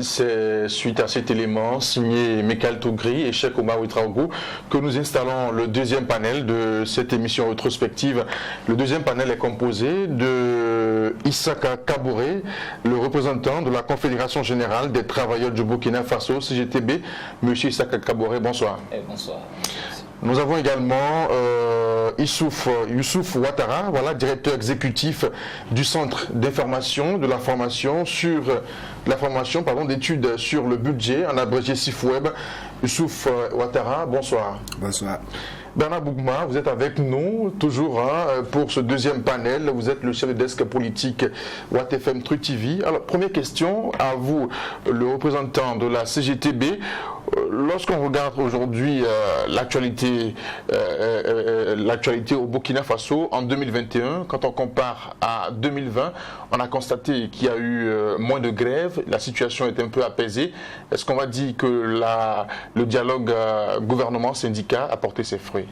C'est suite à cet élément signé Michael Tougri et Cheikh Omar Ouedraogo que nous installons le deuxième panel de cette émission rétrospective. Le deuxième panel est composé de Issaka Kaboré, le représentant de la Confédération Générale des Travailleurs du Burkina Faso, CGTB. Monsieur Issaka Kaboré, bonsoir. Bonsoir. Nous avons également Youssouf Ouattara, voilà, directeur exécutif du Centre d'information de la formation d'études sur le budget, en abrégé CIFWeb. Youssouf Ouattara, bonsoir. Bonsoir. Bernard Bougma, vous êtes avec nous toujours pour ce deuxième panel. Vous êtes le chef de desk politique WattFM Truth TV. Alors, première question à vous, le représentant de la CGTB. Lorsqu'on regarde aujourd'hui l'actualité au Burkina Faso en 2021, quand on compare à 2020, on a constaté qu'il y a eu moins de grèves, la situation est un peu apaisée. Est-ce qu'on va dire que le dialogue gouvernement-syndicat a porté ses fruits?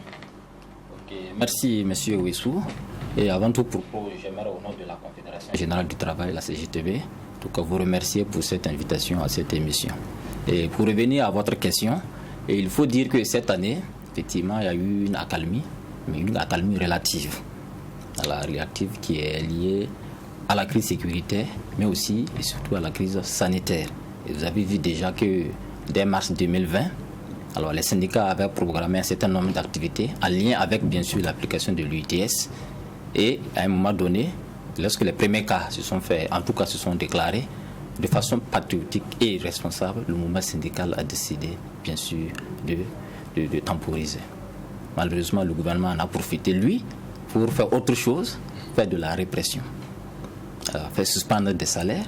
Merci, M. Ouissou. Et avant tout, j'aimerais au nom de la Confédération Générale du Travail, la CGTB, vous remercier pour cette invitation à cette émission. Et pour revenir à votre question, il faut dire que cette année, effectivement, il y a eu une accalmie, mais une accalmie relative. Relative qui est liée à la crise sécuritaire, mais aussi et surtout à la crise sanitaire. Et vous avez vu déjà que dès mars 2020, alors les syndicats avaient programmé un certain nombre d'activités en lien avec, bien sûr, l'application de l'UITS. Et à un moment donné, lorsque les premiers cas se sont faits, en tout cas se sont déclarés, de façon patriotique et responsable, le mouvement syndical a décidé, bien sûr, de temporiser. Malheureusement, le gouvernement en a profité, lui, pour faire autre chose, faire de la répression. Alors, faire suspendre des salaires,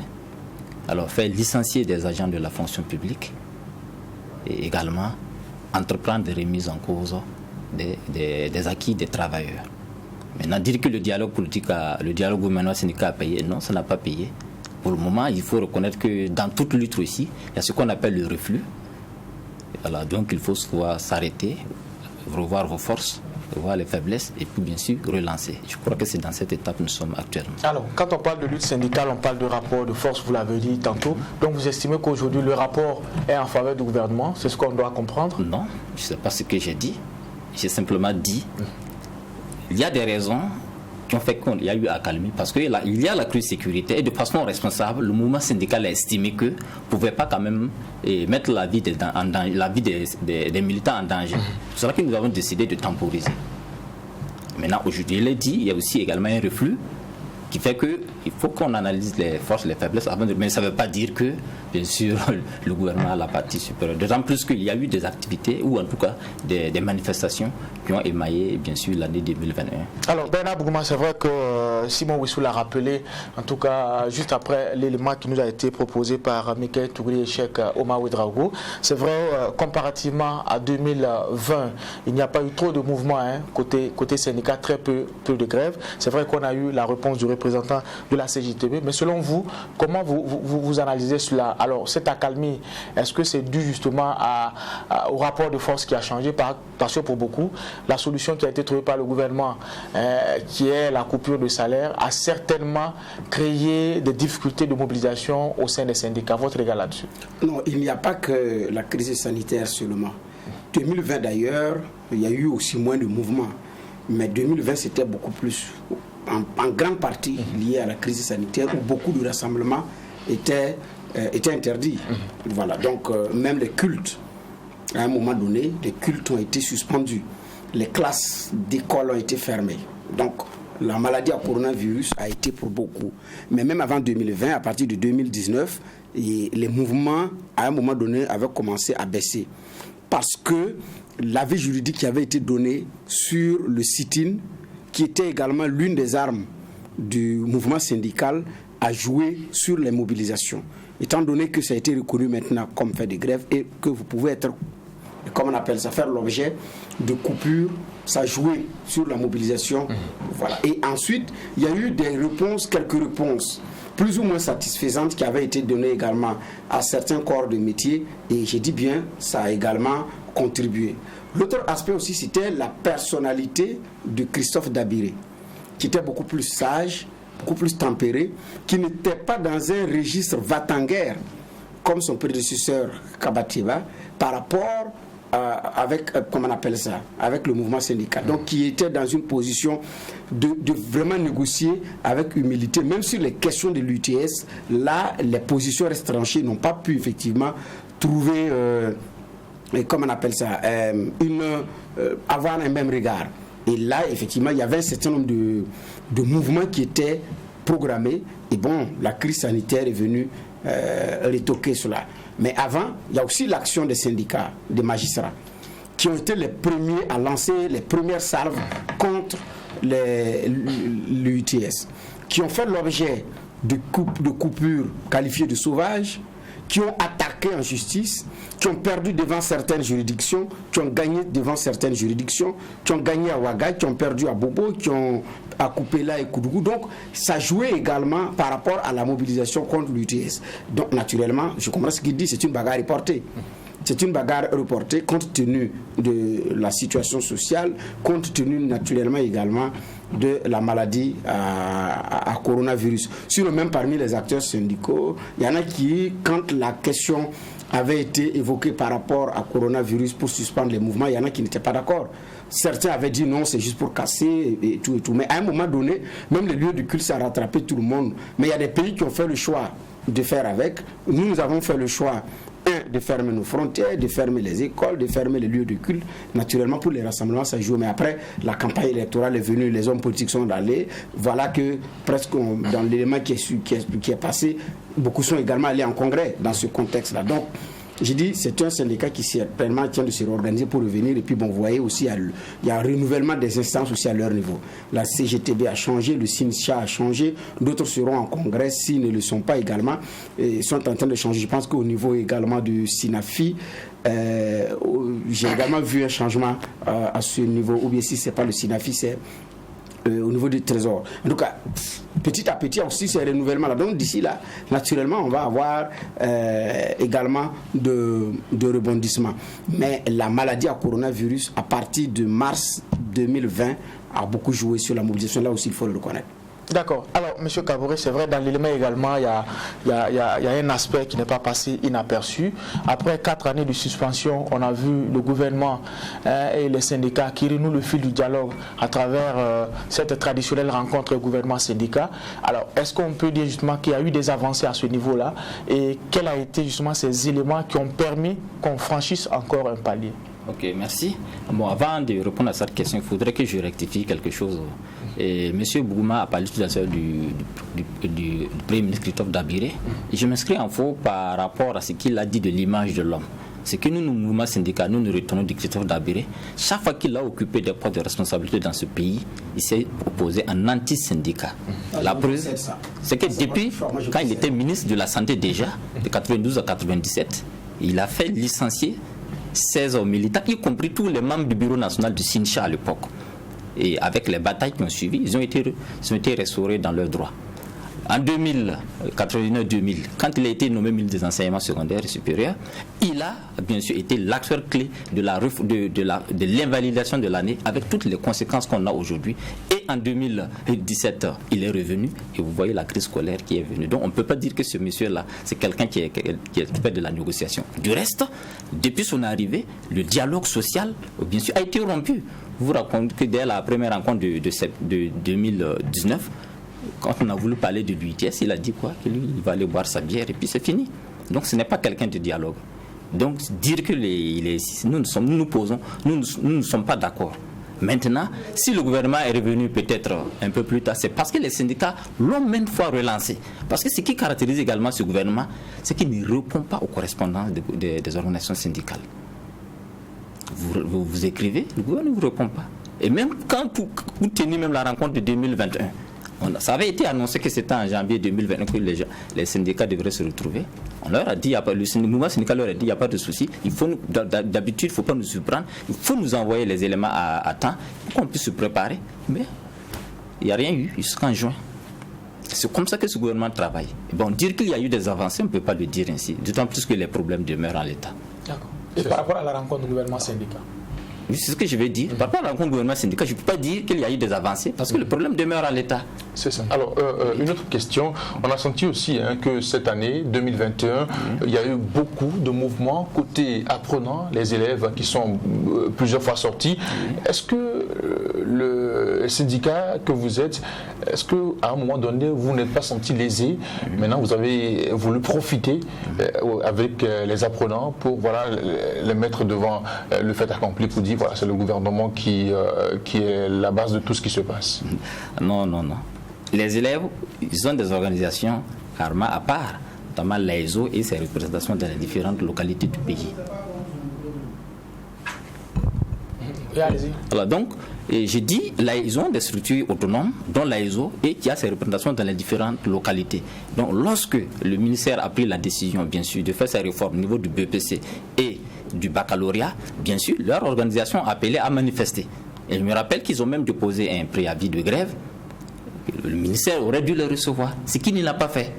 alors faire licencier des agents de la fonction publique et également entreprendre des remises en cause des acquis des travailleurs. Maintenant, dire que le dialogue politique, le dialogue gouvernement-syndicat a payé, non, ça n'a pas payé. Pour le moment, il faut reconnaître que dans toute lutte aussi, il y a ce qu'on appelle le reflux. Voilà, donc il faut s'arrêter, revoir vos forces, revoir les faiblesses et puis bien sûr relancer. Je crois que c'est dans cette étape que nous sommes actuellement. Alors, quand on parle de lutte syndicale, on parle de rapport de force, vous l'avez dit tantôt. Donc vous estimez qu'aujourd'hui le rapport est en faveur du gouvernement, c'est ce qu'on doit comprendre? Non, je ne sais pas ce que j'ai dit. J'ai simplement dit il y a des raisons qui ont fait qu'il y a eu accalmie parce qu'il y a la crise sécurité et de façon responsable, le mouvement syndical a estimé que ne pouvait pas quand même mettre la vie des militants en danger. C'est pour ça que nous avons décidé de temporiser. Maintenant, aujourd'hui, il est dit, il y a aussi également un reflux qui fait qu'il faut qu'on analyse les forces, les faiblesses avant de... Mais ça ne veut pas dire que, bien sûr, le gouvernement a la partie supérieure. D'autant plus qu'il y a eu des activités ou en tout cas des manifestations qui ont émaillé, bien sûr, l'année 2021. Alors, Bernard Bougma, c'est vrai que Simon Ouissou l'a rappelé, en tout cas, juste après l'élément qui nous a été proposé par Michael Tougri et Cheikh Omar Ouedraogo. C'est vrai, comparativement à 2020, il n'y a pas eu trop de mouvements côté syndicat, très peu de grèves. C'est vrai qu'on a eu la réponse du représentant de la CGTB, mais selon vous, comment vous analysez cela? Alors, cette accalmie, est-ce que c'est dû justement au rapport de force qui a changé? Parce que pour beaucoup, la solution qui a été trouvée par le gouvernement, qui est la coupure de salaire, a certainement créé des difficultés de mobilisation au sein des syndicats. Votre regard là-dessus? Non, il n'y a pas que la crise sanitaire seulement. 2020 d'ailleurs, il y a eu aussi moins de mouvements. Mais 2020, c'était beaucoup plus, en grande partie lié à la crise sanitaire, où beaucoup de rassemblements étaient interdits. Voilà, donc même les cultes, à un moment donné, les cultes ont été suspendus. Les classes d'école ont été fermées. Donc, la maladie à coronavirus a été pour beaucoup. Mais même avant 2020, à partir de 2019, les mouvements, à un moment donné, avaient commencé à baisser. Parce que l'avis juridique qui avait été donné sur le sit-in, qui était également l'une des armes du mouvement syndical, a joué sur les mobilisations. Étant donné que ça a été reconnu maintenant comme fait de grève et que vous pouvez être, comme on appelle ça, faire l'objet de coupures, ça a joué sur la mobilisation. Voilà. Et ensuite, il y a eu quelques réponses plus ou moins satisfaisantes qui avaient été données également à certains corps de métier. Et j'ai dit bien, ça a également contribué. L'autre aspect aussi, c'était la personnalité de Christophe Dabiré, qui était beaucoup plus sage, beaucoup plus tempéré, qui n'était pas dans un registre va-t-en-guerre comme son prédécesseur Kabatiba, par rapport avec, comment on appelle ça, avec le mouvement syndical. Donc, qui était dans une position de vraiment négocier avec humilité, même sur les questions de l'UTS. Là, les positions restent tranchées, n'ont pas pu effectivement trouver, comment on appelle ça, avoir un même regard. Et là, effectivement, il y avait un certain nombre de mouvements qui étaient programmés. Et bon, la crise sanitaire est venue rétoquer cela. Mais avant, il y a aussi l'action des syndicats, des magistrats, qui ont été les premiers à lancer les premières salves contre l'UTS, qui ont fait l'objet de coupures qualifiées de sauvages, qui ont attaqué en justice, qui ont perdu devant certaines juridictions, qui ont gagné devant certaines juridictions, qui ont gagné à Ouaga, qui ont perdu à Bobo, qui ont à Koupela et Koudougou. Donc, ça jouait également par rapport à la mobilisation contre l'UTS. Donc, naturellement, je comprends ce qu'il dit, c'est une bagarre reportée. C'est une bagarre reportée compte tenu de la situation sociale, compte tenu naturellement également de la maladie à coronavirus. Sinon, même parmi les acteurs syndicaux, il y en a qui, quand la question avait été évoquée par rapport à coronavirus pour suspendre les mouvements, il y en a qui n'étaient pas d'accord. Certains avaient dit non, c'est juste pour casser et tout et tout. Mais à un moment donné, même les lieux de culte, ça a rattrapé tout le monde. Mais il y a des pays qui ont fait le choix de faire avec. Nous avons fait le choix de fermer nos frontières, de fermer les écoles, de fermer les lieux de culte. Naturellement, pour les rassemblements, ça joue. Mais après, la campagne électorale est venue, les hommes politiques sont allés. Voilà que presque dans l'élément qui est passé, beaucoup sont également allés en congrès dans ce contexte-là. Donc, j'ai dit, c'est un syndicat qui certainement tient de se réorganiser pour revenir. Et puis, bon, vous voyez aussi, il y a un renouvellement des instances aussi à leur niveau. La CGTB a changé, le SINCHA a changé, d'autres seront en congrès s'ils ne le sont pas également. Ils sont en train de changer. Je pense qu'au niveau également du SINAFI, j'ai également vu un changement à ce niveau. Ou bien si ce n'est pas le SINAFI, c'est au niveau du trésor. En tout cas, petit à petit aussi ce renouvellement-là. Donc d'ici là, naturellement, on va avoir également de rebondissements. Mais la maladie à coronavirus, à partir de mars 2020, a beaucoup joué sur la mobilisation. Là aussi, il faut le reconnaître. D'accord. Alors, M. Kaboré, c'est vrai, dans l'élément également, il y a un aspect qui n'est pas passé inaperçu. Après 4 années de suspension, on a vu le gouvernement et les syndicats qui renouent le fil du dialogue à travers cette traditionnelle rencontre gouvernement-syndicat. Alors, est-ce qu'on peut dire justement qu'il y a eu des avancées à ce niveau-là et quels ont été justement ces éléments qui ont permis qu'on franchisse encore un palier? Ok, merci. Bon, avant de répondre à cette question, il faudrait que je rectifie quelque chose. M. Bougouma a parlé tout à l'heure du Premier ministre Christophe Dabiré. Et je m'inscris en faux par rapport à ce qu'il a dit de l'image de l'homme. C'est que nous, nos mouvements syndicaux, nous retournons de Christophe Dabiré. Chaque fois qu'il a occupé des postes de responsabilité dans ce pays, il s'est opposé en anti-syndicat. La preuve, c'est que depuis, quand il était ministre de la Santé déjà, de 92 à 97, il a fait licencier 16 militants, y compris tous les membres du bureau national du SINCHA à l'époque. Et avec les batailles qui ont suivi, ils ont été restaurés dans leurs droits. En 1999-2000, quand il a été nommé ministre des enseignements secondaires et supérieurs, il a bien sûr été l'acteur clé de l'invalidation de l'année avec toutes les conséquences qu'on a aujourd'hui. Et en 2017, il est revenu et vous voyez la crise scolaire qui est venue. Donc on ne peut pas dire que ce monsieur-là, c'est quelqu'un qui fait de la négociation. Du reste, depuis son arrivée, le dialogue social, bien sûr, a été rompu. Vous vous racontez que dès la première rencontre de 2019, quand on a voulu parler de l'UTS, il a dit quoi? Que lui, il va aller boire sa bière et puis c'est fini. Donc ce n'est pas quelqu'un de dialogue. Donc dire que nous ne sommes pas d'accord. Maintenant, si le gouvernement est revenu peut-être un peu plus tard, c'est parce que les syndicats l'ont maintes fois relancé. Parce que ce qui caractérise également ce gouvernement, c'est qu'il ne répond pas aux correspondances des organisations syndicales. Vous écrivez, le gouvernement ne vous répond pas. Et même quand vous tenez même la rencontre de 2021, ça avait été annoncé que c'était en janvier 2021 que les syndicats devraient se retrouver. On leur a dit, le mouvement syndical leur a dit, il n'y a pas de souci. D'habitude, il ne faut pas nous surprendre. Il faut nous envoyer les éléments à temps pour qu'on puisse se préparer. Mais il n'y a rien eu jusqu'en juin. C'est comme ça que ce gouvernement travaille. Et bon, dire qu'il y a eu des avancées, on ne peut pas le dire ainsi. D'autant plus que les problèmes demeurent en l'état. D'accord. Et par rapport à la rencontre du gouvernement syndical? C'est ce que je veux dire. Par rapport à la rencontre gouvernement syndical, je ne peux pas dire qu'il y a eu des avancées parce que le problème demeure à l'État. C'est ça. Alors, une autre question. On a senti aussi que cette année, 2021, il y a eu beaucoup de mouvements côté apprenants, les élèves qui sont plusieurs fois sortis. Est-ce que le syndicat que vous êtes, est-ce qu'à un moment donné, vous n'êtes pas senti lésé? Maintenant, vous avez voulu profiter avec les apprenants pour les mettre devant le fait accompli pour dire voilà, c'est le gouvernement qui est la base de tout ce qui se passe. Non. Les élèves, ils ont des organisations carrément à part, notamment l'AESO et ses représentations dans les différentes localités du pays. Alors donc, j'ai dit, ils ont des structures autonomes, dont l'AESO, et qui a ses représentations dans les différentes localités. Donc lorsque le ministère a pris la décision, bien sûr, de faire ces réformes au niveau du BPC et du baccalauréat, bien sûr, leur organisation a appelé à manifester. Et je me rappelle qu'ils ont même déposé un préavis de grève. Le ministère aurait dû le recevoir, ce qu'il n'a pas fait.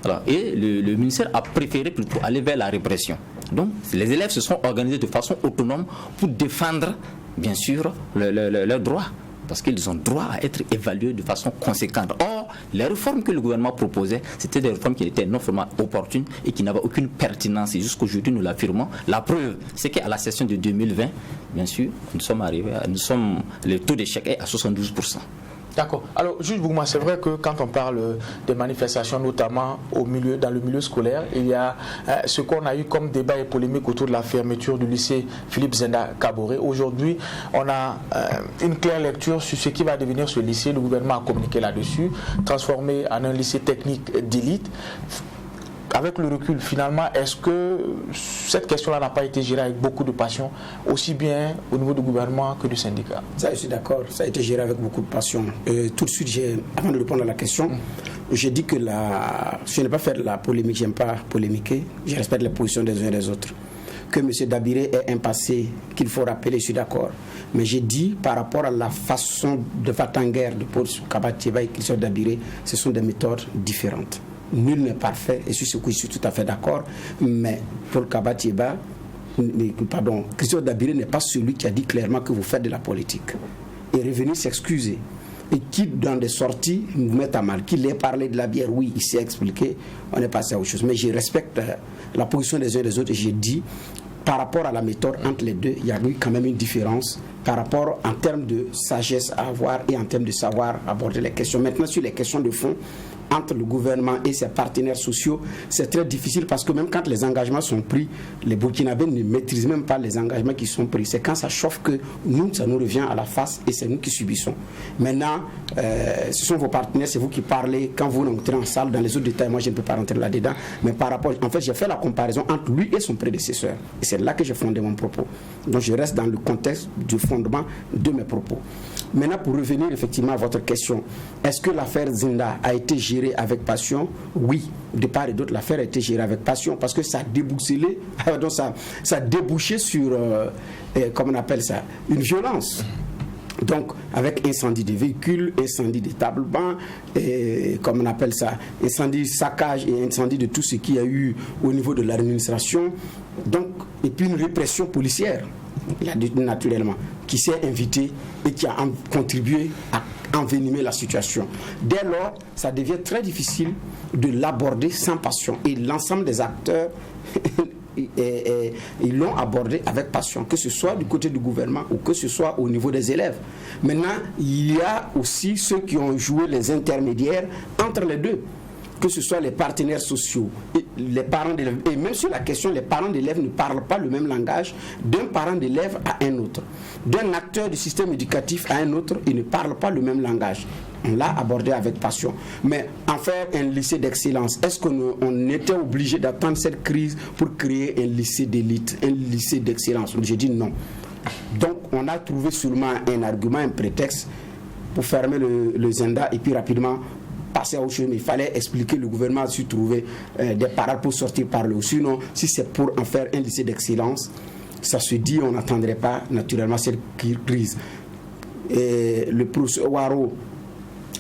Alors, et le ministère a préféré plutôt aller vers la répression. Donc, les élèves se sont organisés de façon autonome pour défendre, bien sûr, leurs droits. Parce qu'ils ont droit à être évalués de façon conséquente. Or, les réformes que le gouvernement proposait, c'était des réformes qui étaient non seulement opportunes et qui n'avaient aucune pertinence. Et jusqu'aujourd'hui, nous l'affirmons. La preuve, c'est qu'à la session de 2020, bien sûr, le taux d'échec est à 72%. D'accord. Alors, Juge Bougma, c'est vrai que quand on parle des manifestations, notamment dans le milieu scolaire, il y a ce qu'on a eu comme débat et polémique autour de la fermeture du lycée Philippe Zenda Kaboré. Aujourd'hui, on a une claire lecture sur ce qui va devenir ce lycée. Le gouvernement a communiqué là-dessus, transformé en un lycée technique d'élite. Avec le recul, finalement, est-ce que cette question-là n'a pas été gérée avec beaucoup de passion, aussi bien au niveau du gouvernement que du syndicat? Ça, je suis d'accord, ça a été géré avec beaucoup de passion. Tout de suite, avant de répondre à la question, j'ai dit que je n'ai pas fait de la polémique, je n'aime pas polémiquer, je respecte les positions des uns et des autres. Que M. Dabiré est un passé qu'il faut rappeler, je suis d'accord. Mais j'ai dit, par rapport à la façon de faire en guerre de Paul Kabatieba et Christophe Dabiré, ce sont des méthodes différentes. Nul n'est parfait, et sur ce coup, je suis tout à fait d'accord. Mais Paul Kabatieba, Christophe Dabiré n'est pas celui qui a dit clairement que vous faites de la politique. Et revenir s'excuser. Et qui, dans des sorties, nous met à mal. Qu'il ait parlé de la bière, oui, il s'est expliqué, on est passé à autre chose. Mais je respecte la position des uns et des autres, et j'ai dit, par rapport à la méthode entre les deux, il y a eu quand même une différence par rapport en termes de sagesse à avoir et en termes de savoir aborder les questions. Maintenant, sur les questions de fond, entre le gouvernement et ses partenaires sociaux, c'est très difficile parce que même quand les engagements sont pris, les Burkinabés ne maîtrisent même pas les engagements qui sont pris. C'est quand ça chauffe que nous, ça nous revient à la face et c'est nous qui subissons. Maintenant, ce sont vos partenaires, c'est vous qui parlez. Quand vous entrez en salle, dans les autres détails, moi je ne peux pas rentrer là-dedans. Mais par rapport, en fait, j'ai fait la comparaison entre lui et son prédécesseur. Et c'est là que j'ai fondé mon propos. Donc je reste dans le contexte du fondement de mes propos. Maintenant, pour revenir effectivement à votre question, est-ce que l'affaire Zenda a été gérée avec passion? Oui, de part et d'autre, l'affaire a été gérée avec passion parce que ça a déboussolé, donc ça a débouché sur, comment on appelle ça, une violence. Donc, avec incendie des véhicules, incendie des tables-bancs, comme on appelle ça, incendie, saccage et incendie de tout ce qu'il y a eu au niveau de l'administration. Donc, et puis une répression policière, naturellement, qui s'est invitée et qui a contribué à envenimer la situation. Dès lors, ça devient très difficile de l'aborder sans passion. Et l'ensemble des acteurs ils l'ont abordé avec passion, que ce soit du côté du gouvernement ou que ce soit au niveau des élèves. Maintenant, il y a aussi ceux qui ont joué les intermédiaires entre les deux, que ce soit les partenaires sociaux et les parents d'élèves. Et même sur la question, les parents d'élèves ne parlent pas le même langage d'un parent d'élève à un autre. D'un acteur du système éducatif à un autre, ils ne parlent pas le même langage. On l'a abordé avec passion. Mais en faire un lycée d'excellence, est-ce qu'on était obligé d'attendre cette crise pour créer un lycée d'élite, un lycée d'excellence? J'ai dit non. Donc on a trouvé seulement un argument, un prétexte pour fermer le Zenda et puis rapidement passer à autre chose. Mais il fallait expliquer, le gouvernement a su trouver des paroles pour sortir par le haut. Sinon, si c'est pour en faire un lycée d'excellence, ça se dit, on n'attendrait pas naturellement cette crise. Et le professeur Waro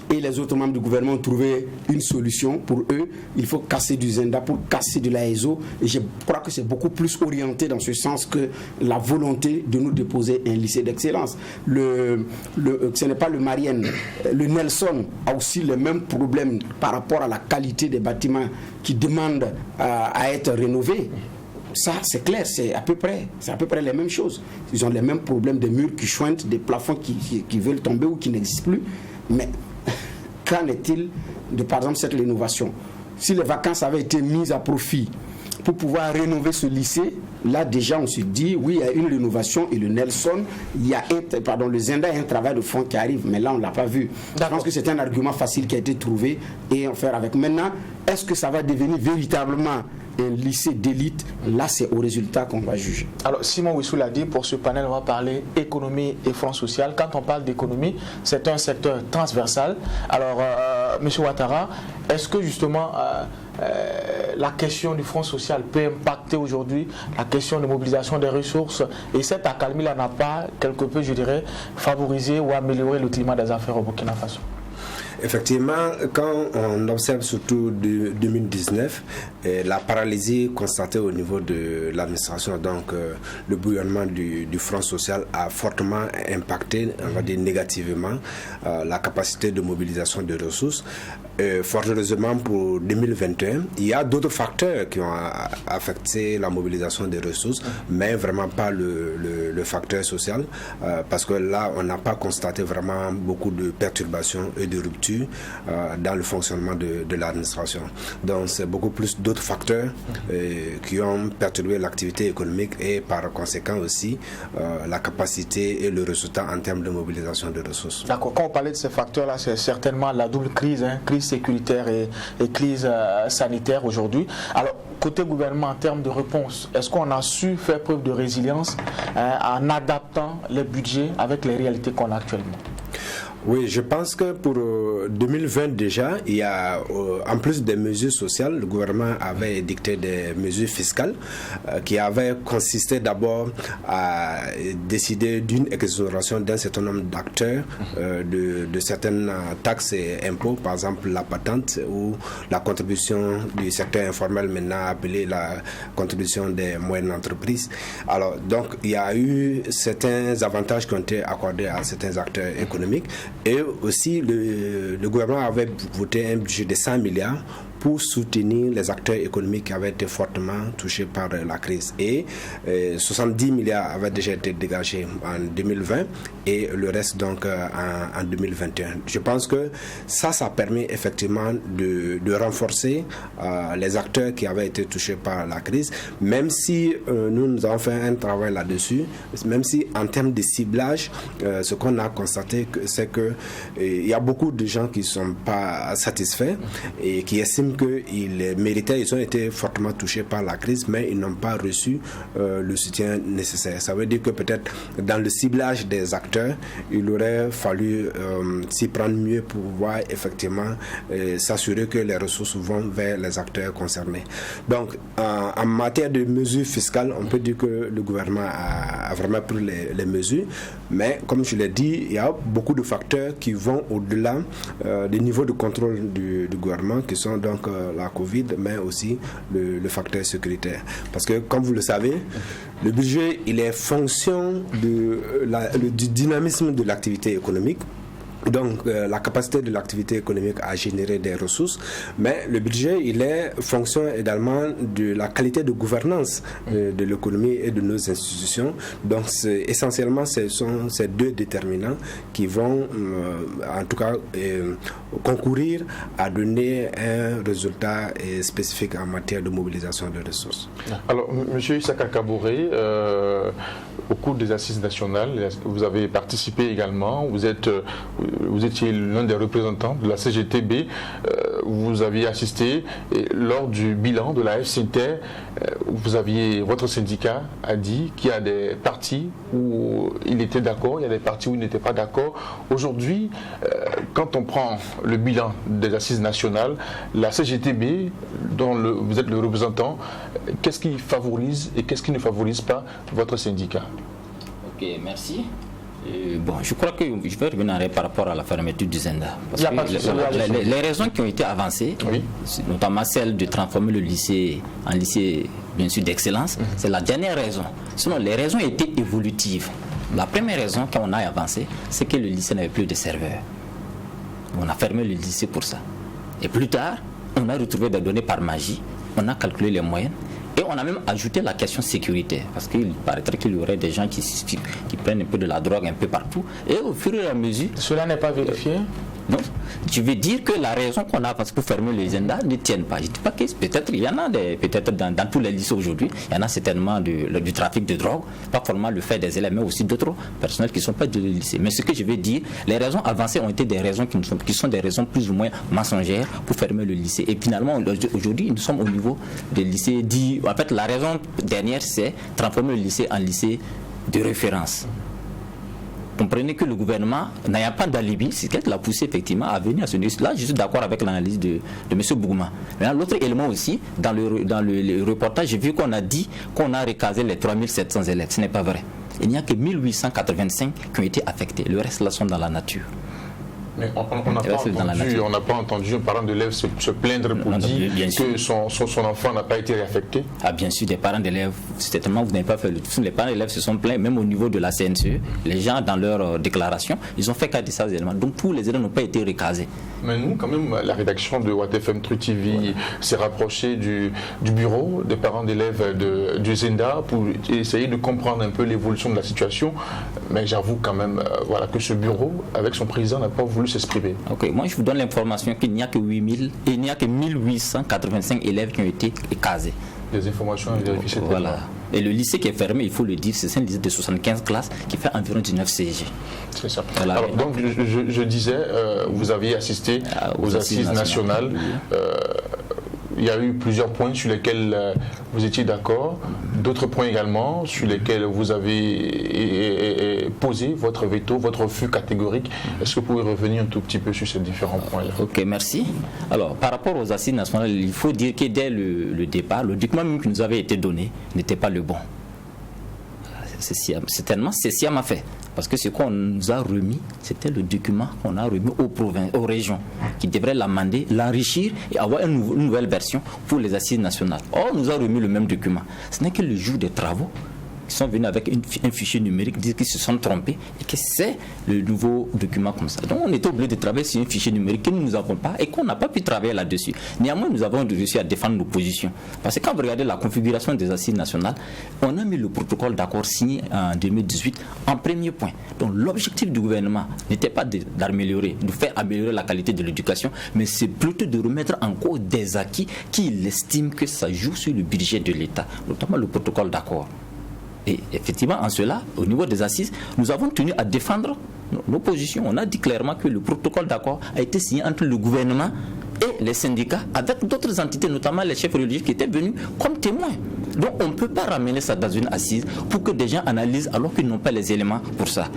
et les autres membres du gouvernement ont trouvé une solution. Pour eux, il faut casser du Zenda pour casser de l'AESO. Et je crois que c'est beaucoup plus orienté dans ce sens que la volonté de nous déposer un lycée d'excellence. Ce n'est pas le Marienne. Le Nelson a aussi les mêmes problèmes par rapport à la qualité des bâtiments qui demandent à être rénovés. Ça, c'est clair, c'est à peu près les mêmes choses. Ils ont les mêmes problèmes, des murs qui chointent, des plafonds qui veulent tomber ou qui n'existent plus. Mais qu'en est-il de, par exemple, cette rénovation? Si les vacances avaient été mises à profit pour pouvoir rénover ce lycée, là déjà on se dit, oui, il y a une rénovation et le Nelson, le Zenda, il y a un travail de fond qui arrive, mais là on ne l'a pas vu. Je pense que c'est un argument facile qui a été trouvé et on fait avec. Maintenant, est-ce que ça va devenir véritablement un lycée d'élite? Là, c'est au résultat qu'on va juger. Alors, Simon Wissou l'a dit, pour ce panel, on va parler économie et front social. Quand on parle d'économie, c'est un secteur transversal. Alors, M. Ouattara, est-ce que justement la question du front social peut impacter aujourd'hui la question de mobilisation des ressources, et cette accalmie-là n'a pas quelque peu, je dirais, favorisé ou amélioré le climat des affaires au Burkina Faso? Effectivement, quand on observe surtout de 2019, la paralysie constatée au niveau de l'administration, donc le bouillonnement du Front social a fortement impacté, on va dire négativement, la capacité de mobilisation de ressources. Fort heureusement pour 2021, il y a d'autres facteurs qui ont affecté la mobilisation des ressources, mais vraiment pas le facteur social, parce que là, on n'a pas constaté vraiment beaucoup de perturbations et de ruptures dans le fonctionnement de l'administration. Donc c'est beaucoup plus d'autres facteurs qui ont perturbé l'activité économique et par conséquent aussi la capacité et le résultat en termes de mobilisation de ressources. D'accord, quand on parlait de ces facteurs-là, c'est certainement la double crise, crise sécuritaire et crise sanitaire aujourd'hui. Alors, côté gouvernement, en termes de réponse, est-ce qu'on a su faire preuve de résilience en adaptant les budgets avec les réalités qu'on a actuellement? Oui, je pense que pour 2020 déjà, il y a, en plus des mesures sociales, le gouvernement avait édicté des mesures fiscales qui avaient consisté d'abord à décider d'une exonération d'un certain nombre d'acteurs de certaines taxes et impôts, par exemple la patente ou la contribution du secteur informel, maintenant appelée la contribution des moyennes entreprises. Alors, donc, il y a eu certains avantages qui ont été accordés à certains acteurs économiques. Et aussi, le gouvernement avait voté un budget de 100 milliards pour soutenir les acteurs économiques qui avaient été fortement touchés par la crise. Et 70 milliards avaient déjà été dégagés en 2020 et le reste donc en 2021. Je pense que ça permet effectivement de renforcer les acteurs qui avaient été touchés par la crise, même si nous avons fait un travail là-dessus, même si en termes de ciblage, ce qu'on a constaté, c'est que il y a beaucoup de gens qui ne sont pas satisfaits et qui estiment qu'ils méritaient, ils ont été fortement touchés par la crise, mais ils n'ont pas reçu le soutien nécessaire. Ça veut dire que peut-être dans le ciblage des acteurs, il aurait fallu s'y prendre mieux pour pouvoir effectivement s'assurer que les ressources vont vers les acteurs concernés. Donc, en matière de mesures fiscales, on peut dire que le gouvernement a vraiment pris les mesures, mais comme je l'ai dit, il y a beaucoup de facteurs qui vont au-delà des niveaux de contrôle du gouvernement, qui sont donc la Covid, mais aussi le facteur sécuritaire. Parce que, comme vous le savez, le budget, il est fonction du dynamisme de l'activité économique. Donc, la capacité de l'activité économique à générer des ressources, mais le budget, il est fonction également de la qualité de gouvernance de l'économie et de nos institutions. Donc, essentiellement, ce sont ces deux déterminants qui vont, en tout cas, concourir à donner un résultat spécifique en matière de mobilisation de ressources. Alors, M. Issaka Kaboré, au cours des assises nationales, vous avez participé également, vous étiez l'un des représentants de la CGTB, vous aviez assisté et lors du bilan de la FCT, votre syndicat a dit qu'il y a des partis où il était d'accord, il y a des partis où il n'était pas d'accord. Aujourd'hui, quand on prend le bilan des assises nationales, la CGTB, dont vous êtes le représentant, qu'est-ce qui favorise et qu'est-ce qui ne favorise pas votre syndicat? Ok, merci. Bon, je crois que je vais revenir par rapport à la fermeture du Zenda. Parce que les raisons qui ont été avancées, oui, notamment celle de transformer le lycée en lycée, bien sûr, d'excellence, c'est la dernière raison. Sinon, les raisons étaient évolutives. La première raison qu'on a avancée, c'est que le lycée n'avait plus de serveurs. On a fermé le lycée pour ça. Et plus tard, on a retrouvé des données par magie, on a calculé les moyennes. Et on a même ajouté la question sécuritaire, parce qu'il paraîtrait qu'il y aurait des gens qui prennent un peu de la drogue un peu partout. Et au fur et à mesure... Cela n'est pas vérifié? Non. Je veux dire que la raison qu'on a pour fermer les Zenda ne tienne pas. Je ne dis pas que peut-être il y en a peut-être dans tous les lycées aujourd'hui, il y en a certainement du trafic de drogue, pas forcément le fait des élèves, mais aussi d'autres personnels qui ne sont pas du lycée. Mais ce que je veux dire, les raisons avancées ont été des raisons qui sont des raisons plus ou moins mensongères pour fermer le lycée. Et finalement, aujourd'hui, nous sommes au niveau des lycées dits. En fait, la raison dernière, c'est transformer le lycée en lycée de référence. Comprenez que le gouvernement n'ayant pas d'alibi, c'est qu'elle l'a poussé effectivement à venir à ce niveau. Là, je suis d'accord avec l'analyse de M. Bougouma. Mais l'autre élément aussi, dans le reportage, j'ai vu qu'on a dit qu'on a recasé les 3700 élèves. Ce n'est pas vrai. Il n'y a que 1885 qui ont été affectés. Le reste, là, sont dans la nature. Mais on n'a pas entendu un parent d'élève se plaindre pour dire que son enfant n'a pas été réaffecté. Ah, bien sûr, des parents d'élèves, certainement vous n'avez pas fait le tout. Les parents d'élèves se sont plaints, même au niveau de la CNCE. Les gens, dans leur déclaration, ils ont fait cas de ces éléments. Donc tous les élèves n'ont pas été recasés. Mais nous, quand même, la rédaction de WattFM Tru TV s'est rapprochée du bureau des parents d'élèves du Zenda pour essayer de comprendre un peu l'évolution de la situation. Mais j'avoue quand même que ce bureau, avec son président, n'a pas voulu s'exprimer. Ok, moi je vous donne l'information qu'il n'y a que 1885 élèves qui ont été casés. Des informations à vérifier. Voilà. Et le lycée qui est fermé, il faut le dire, c'est un lycée de 75 classes qui fait environ 19 CG. C'est ça. Voilà. Alors, donc je disais, vous aviez assisté aux assises nationales. Il y a eu plusieurs points sur lesquels vous étiez d'accord, d'autres points également sur lesquels vous avez posé votre veto, votre refus catégorique. Est-ce que vous pouvez revenir un tout petit peu sur ces différents points-là? Ok, merci. Alors, par rapport aux assises nationales, il faut dire que dès le départ, le document même qui nous avait été donné n'était pas le bon. C'est sciemment fait. Parce que ce qu'on nous a remis, c'était le document qu'on a remis aux régions, qui devraient l'amender, l'enrichir et avoir une nouvelle version pour les assises nationales. Or, on nous a remis le même document. Ce n'est que le jour des travaux. Ils sont venus avec un fichier numérique, disent qu'ils se sont trompés et que c'est le nouveau document comme ça. Donc on était obligé de travailler sur un fichier numérique que nous n'avons pas et qu'on n'a pas pu travailler là-dessus. Néanmoins, nous avons réussi à défendre nos positions. Parce que quand vous regardez la configuration des assises nationales, on a mis le protocole d'accord signé en 2018 en premier point. Donc l'objectif du gouvernement n'était pas d'améliorer, de faire améliorer la qualité de l'éducation, mais c'est plutôt de remettre en cause des acquis qu'il estime que ça joue sur le budget de l'État, notamment le protocole d'accord. Et effectivement, en cela, au niveau des assises, nous avons tenu à défendre nos positions. On a dit clairement que le protocole d'accord a été signé entre le gouvernement et les syndicats, avec d'autres entités, notamment les chefs religieux qui étaient venus comme témoins. Donc on ne peut pas ramener ça dans une assise pour que des gens analysent alors qu'ils n'ont pas les éléments pour ça.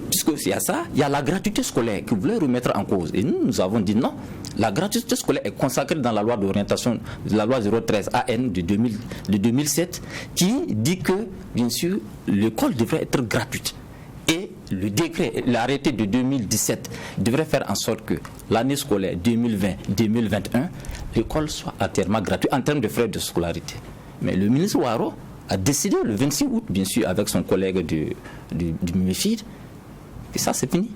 Puisque c'est à ça, il y a la gratuité scolaire que vous voulez remettre en cause. Et nous avons dit non. La gratuité scolaire est consacrée dans la loi d'orientation, la loi 013 AN de 2007, qui dit que, bien sûr, l'école devrait être gratuite. Et le décret, l'arrêté de 2017 devrait faire en sorte que l'année scolaire 2020-2021, l'école soit entièrement gratuite en termes de frais de scolarité. Mais le ministre Ouaro a décidé le 26 août, bien sûr, avec son collègue du MEFID, et ça, c'est fini.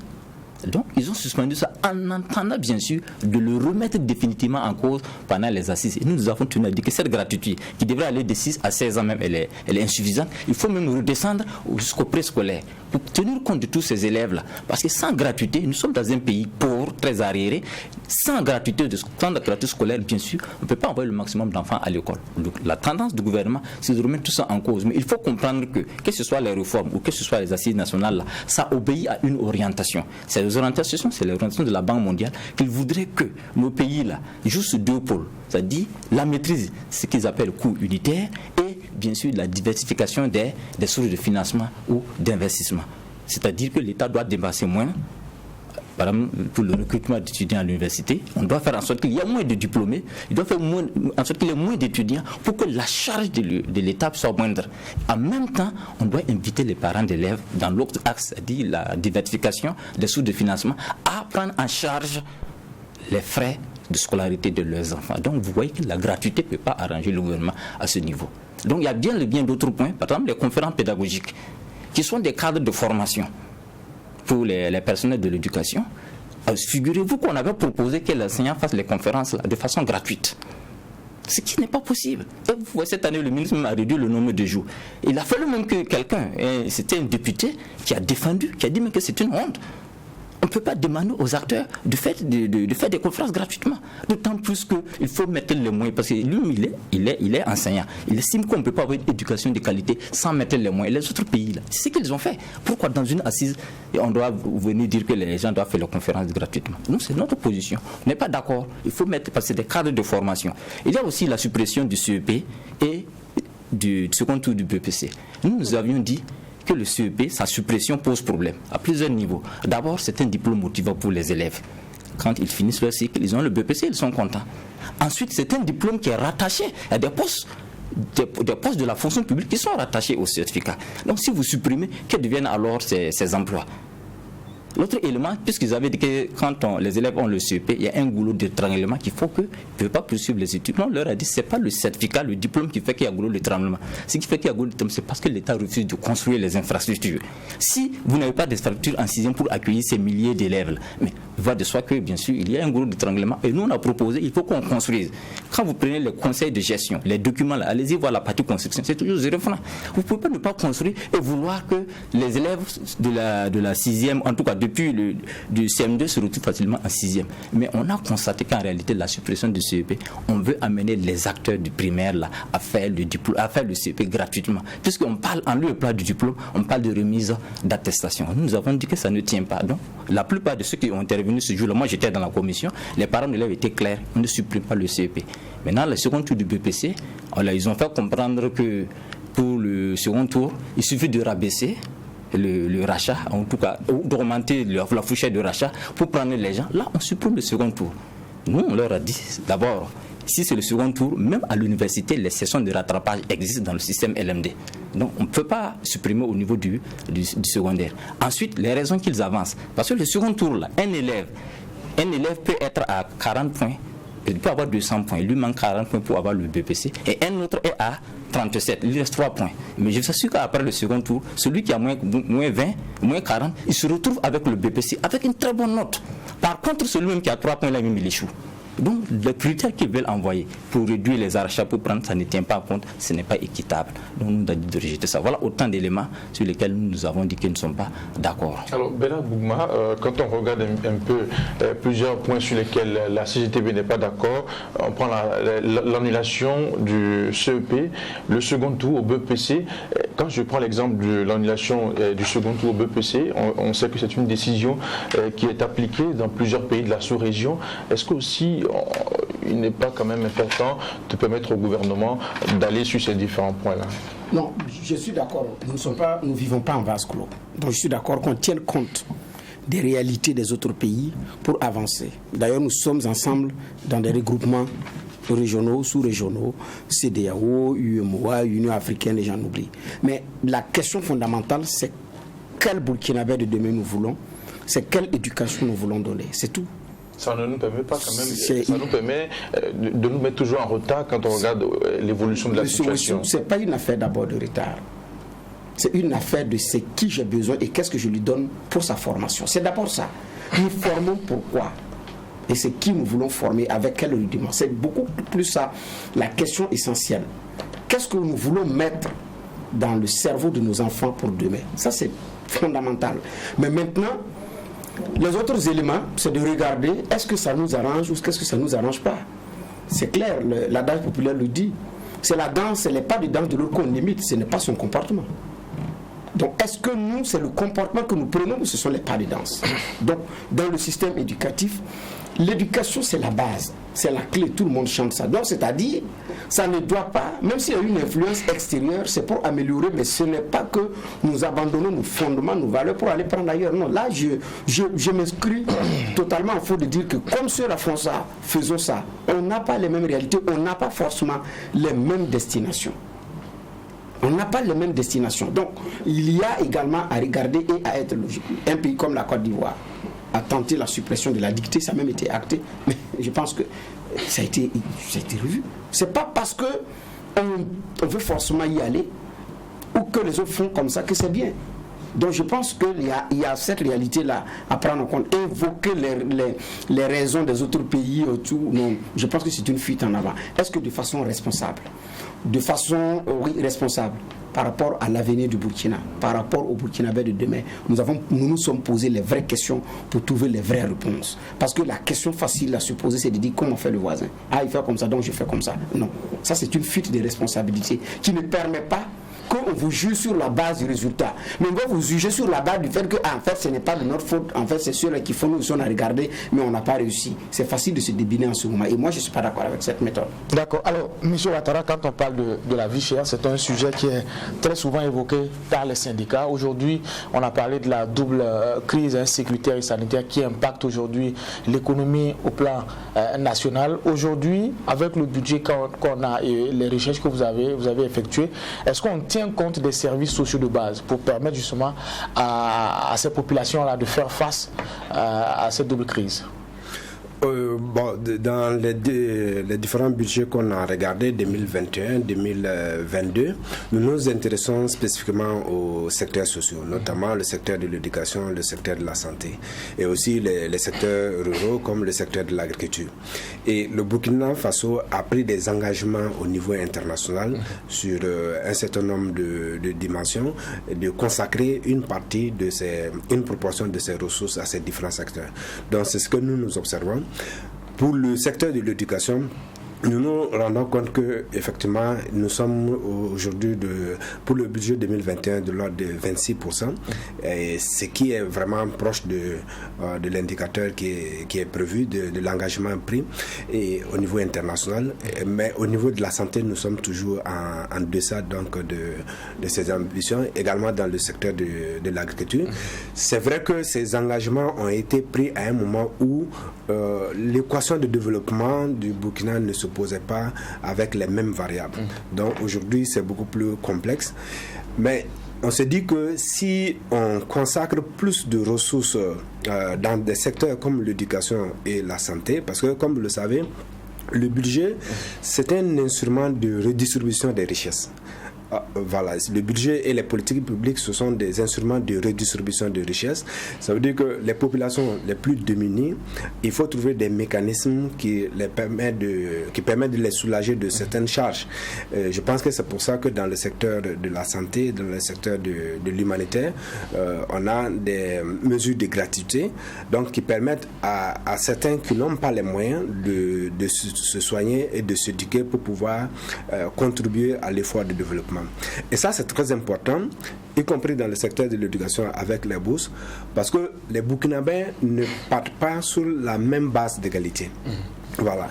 Donc, ils ont suspendu ça en entendant, bien sûr, de le remettre définitivement en cause pendant les assises. Et nous avons tenu à dire que cette gratuité, qui devrait aller de 6 à 16 ans même, elle est insuffisante. Il faut même redescendre jusqu'au préscolaire pour tenir compte de tous ces élèves-là. Parce que sans gratuité, nous sommes dans un pays pauvre, très arriéré. Sans gratuité scolaire, bien sûr, on ne peut pas envoyer le maximum d'enfants à l'école. Donc, la tendance du gouvernement, c'est de remettre tout ça en cause. Mais il faut comprendre que ce soit les réformes ou que ce soit les assises nationales, là, ça obéit à une orientation. Ces orientations, c'est l'orientation de la Banque mondiale qu'ils voudraient que nos pays-là jouent sur deux pôles. C'est-à-dire la maîtrise, ce qu'ils appellent coût unitaire, et bien sûr la diversification des sources de financement ou d'investissement. C'est-à-dire que l'État doit dépenser moins par exemple, pour le recrutement d'étudiants à l'université, on doit faire en sorte qu'il y ait moins de diplômés, il doit faire en sorte qu'il y ait moins d'étudiants pour que la charge de l'État soit moindre. En même temps, on doit inviter les parents d'élèves dans l'autre axe, c'est-à-dire la diversification des sources de financement, à prendre en charge les frais de scolarité de leurs enfants. Donc vous voyez que la gratuité ne peut pas arranger le gouvernement à ce niveau. Donc il y a bien d'autres points, par exemple les conférences pédagogiques, qui sont des cadres de formation pour les personnels de l'éducation. Figurez-vous qu'on avait proposé que l'enseignant fasse les conférences là, de façon gratuite. Ce qui n'est pas possible. Et vous voyez, cette année, le ministre a réduit le nombre de jours. Il a fallu même que quelqu'un, c'était un député, qui a défendu, qui a dit même que c'est une honte. On ne peut pas demander aux acteurs de faire des conférences gratuitement. D'autant plus qu'il faut mettre les moyens. Parce que lui, il est enseignant. Il estime qu'on ne peut pas avoir une éducation de qualité sans mettre les moyens. Les autres pays, là, c'est ce qu'ils ont fait. Pourquoi dans une assise, on doit venir dire que les gens doivent faire les conférences gratuitement? Nous, c'est notre position. On n'est pas d'accord. Il faut mettre, parce que c'est des cadres de formation. Il y a aussi la suppression du CEP et du second tour du BPC. Nous avions dit que le CEP, sa suppression pose problème à plusieurs niveaux. D'abord, c'est un diplôme motivant pour les élèves. Quand ils finissent leur cycle, ils ont le BPC, ils sont contents. Ensuite, c'est un diplôme qui est rattaché à des postes de la fonction publique qui sont rattachés au certificat. Donc, si vous supprimez, que deviennent alors ces emplois? L'autre élément, puisqu'ils avaient dit que quand les élèves ont le CEP, il y a un goulot d'étranglement qu'il faut qu'ils ne peuvent pas poursuivre les études. Non, on leur a dit que ce n'est pas le certificat, le diplôme qui fait qu'il y a goulot d'étranglement. Ce qui fait qu'il y a goulot d'étranglement, c'est parce que l'État refuse de construire les infrastructures. Si vous n'avez pas d'infrastructures en 6e pour accueillir ces milliers d'élèves, mais il va de soi que, bien sûr, il y a un goulot d'étranglement. Et nous, on a proposé, il faut qu'on construise. Quand vous prenez les conseils de gestion, les documents, là, allez-y voir la partie construction, c'est toujours 0 francs. Vous ne pouvez pas ne pas construire et vouloir que les élèves de la 6e, en tout cas depuis du CM2, se retrouvent facilement en 6e. Mais on a constaté qu'en réalité, la suppression du CEP, on veut amener les acteurs du primaire là, à faire le CEP gratuitement. Puisqu'on parle, en lieu et place du diplôme, on parle de remise d'attestation. Nous avons dit que ça ne tient pas. Donc, la plupart de ceux qui ont intervenu ce jour-là, moi j'étais dans la commission, les parents d'élèves étaient clairs, on ne supprime pas le CEP. Maintenant, le second tour du BPC, ils ont fait comprendre que pour le second tour, il suffit de rabaisser le rachat, en tout cas, ou d'augmenter la fourchette de rachat pour prendre les gens. Là, on supprime le second tour. Nous, on leur a dit, d'abord, si c'est le second tour, même à l'université, les sessions de rattrapage existent dans le système LMD. Donc, on ne peut pas supprimer au niveau du secondaire. Ensuite, les raisons qu'ils avancent. Parce que le second tour, là, un élève peut être à 40 points, il peut avoir 200 points, il lui manque 40 points pour avoir le BPC, et un autre est à 37, il reste 3 points. Mais je suis sûr qu'après le second tour, celui qui a moins 20, moins 40, il se retrouve avec le BPC, avec une très bonne note. Par contre, celui-même qui a 3 points, là, il échoue. Donc, les critères qu'ils veulent envoyer pour réduire les arrachats, pour prendre, ça ne tient pas compte, ce n'est pas équitable. Donc, nous avons dit de rejeter ça. Voilà autant d'éléments sur lesquels nous avons dit qu'ils ne sont pas d'accord. Alors, Bernard Bougma, quand on regarde un peu plusieurs points sur lesquels la CGTB n'est pas d'accord, on prend l'annulation du CEP, le second tour au BPC. Quand je prends l'exemple de l'annulation du second tour au BPC, on sait que c'est une décision qui est appliquée dans plusieurs pays de la sous-région. Est-ce que aussi il n'est pas quand même important de permettre au gouvernement d'aller sur ces différents points-là? Non, je suis d'accord. Nous ne vivons pas en vase clos. Donc je suis d'accord qu'on tienne compte des réalités des autres pays pour avancer. D'ailleurs, nous sommes ensemble dans des regroupements régionaux, sous-régionaux, CEDEAO, UEMOA, Union africaine, et j'en oublie. Mais la question fondamentale, c'est quel Burkinabé de demain nous voulons, c'est quelle éducation nous voulons donner, c'est tout. Ça ne nous permet pas quand même, ça nous permet de nous mettre toujours en retard quand on regarde l'évolution de la situation. Ce n'est pas une affaire d'abord de retard. C'est une affaire de ce qui j'ai besoin et qu'est-ce que je lui donne pour sa formation. C'est d'abord ça. Nous formons pourquoi? Et c'est qui nous voulons former, avec quel rudiment. C'est beaucoup plus ça, la question essentielle. Qu'est-ce que nous voulons mettre dans le cerveau de nos enfants pour demain? Ça, c'est fondamental. Mais maintenant, les autres éléments, c'est de regarder est-ce que ça nous arrange ou est-ce que ça ne nous arrange pas. C'est clair, l'adage populaire le dit. C'est la danse, c'est les pas de danse de l'autre qu'on imite, ce n'est pas son comportement. Donc, est-ce que nous, c'est le comportement que nous prenons ou ce sont les pas de danse? Donc, dans le système éducatif, l'éducation c'est la base, c'est la clé, tout le monde chante ça. Donc c'est-à-dire, ça ne doit pas, même s'il y a une influence extérieure, c'est pour améliorer, mais ce n'est pas que nous abandonnons nos fondements, nos valeurs pour aller prendre ailleurs. Non, là je m'inscris totalement en faux de dire que comme ceux-là font ça, faisons ça. On n'a pas les mêmes réalités, on n'a pas forcément les mêmes destinations. On n'a pas les mêmes destinations. Donc, il y a également à regarder et à être logique. Un pays comme la Côte d'Ivoire a tenté la suppression de la dictée, ça a même été acté, mais je pense que ça a été revu. C'est pas parce que on veut forcément y aller ou que les autres font comme ça que c'est bien. Donc je pense qu'il y a cette réalité-là à prendre en compte. Évoquer les raisons des autres pays autour, non, je pense que c'est une fuite en avant. Est-ce que de façon responsable, responsable par rapport à l'avenir du Burkina, par rapport au Burkinabé de demain, nous sommes posé les vraies questions pour trouver les vraies réponses. Parce que la question facile à se poser, c'est de dire comment fait le voisin. Ah, il fait comme ça, donc je fais comme ça. Non, ça c'est une fuite de responsabilité qui ne permet pas qu'on vous juge sur la base du résultat. Mais on va vous juger sur la base du fait que, en fait, ce n'est pas de notre faute. En fait, c'est ceux-là qui font, nous sommes à regarder, mais on n'a pas réussi. C'est facile de se débiner en ce moment. Et moi, je ne suis pas d'accord avec cette méthode. D'accord. Alors, M. Ouattara, quand on parle de la vie chère, c'est un sujet qui est très souvent évoqué par les syndicats. Aujourd'hui, on a parlé de la double crise sécuritaire et sanitaire qui impacte aujourd'hui l'économie au plan national. Aujourd'hui, avec le budget qu'on a et les recherches que vous avez effectuées, est-ce qu'on tient compte des services sociaux de base pour permettre justement à ces populations-là de faire face à cette double crise? Dans les différents budgets qu'on a regardés, 2021, 2022, nous nous intéressons spécifiquement aux secteurs sociaux, notamment le secteur de l'éducation, le secteur de la santé, et aussi les secteurs ruraux comme le secteur de l'agriculture. Et le Burkina Faso a pris des engagements au niveau international sur un certain nombre de dimensions, de consacrer une proportion de ses ressources à ces différents secteurs. Donc c'est ce que nous observons. Pour le secteur de l'éducation, nous nous rendons compte que effectivement nous sommes aujourd'hui pour le budget 2021 de l'ordre de 26%, et ce qui est vraiment proche de l'indicateur qui est prévu, de l'engagement pris et au niveau international. Mais au niveau de la santé, nous sommes toujours en deçà donc de ces ambitions, également dans le secteur de l'agriculture. C'est vrai que ces engagements ont été pris à un moment où l'équation de développement du Burkina ne se posait pas avec les mêmes variables. Donc aujourd'hui c'est beaucoup plus complexe, mais on se dit que si on consacre plus de ressources dans des secteurs comme l'éducation et la santé, parce que comme vous le savez, le budget c'est un instrument de redistribution des richesses. Voilà, le budget et les politiques publiques, ce sont des instruments de redistribution de richesses. Ça veut dire que les populations les plus démunies, il faut trouver des mécanismes qui permettent de les soulager de certaines charges. Je pense que c'est pour ça que dans le secteur de la santé, dans le secteur de l'humanitaire, on a des mesures de gratuité, donc qui permettent à certains qui n'ont pas les moyens de se soigner et de s'éduquer pour pouvoir contribuer à l'effort de développement. Et ça, c'est très important, y compris dans le secteur de l'éducation avec les bourses, parce que les Burkinabés ne partent pas sur la même base d'égalité. Voilà.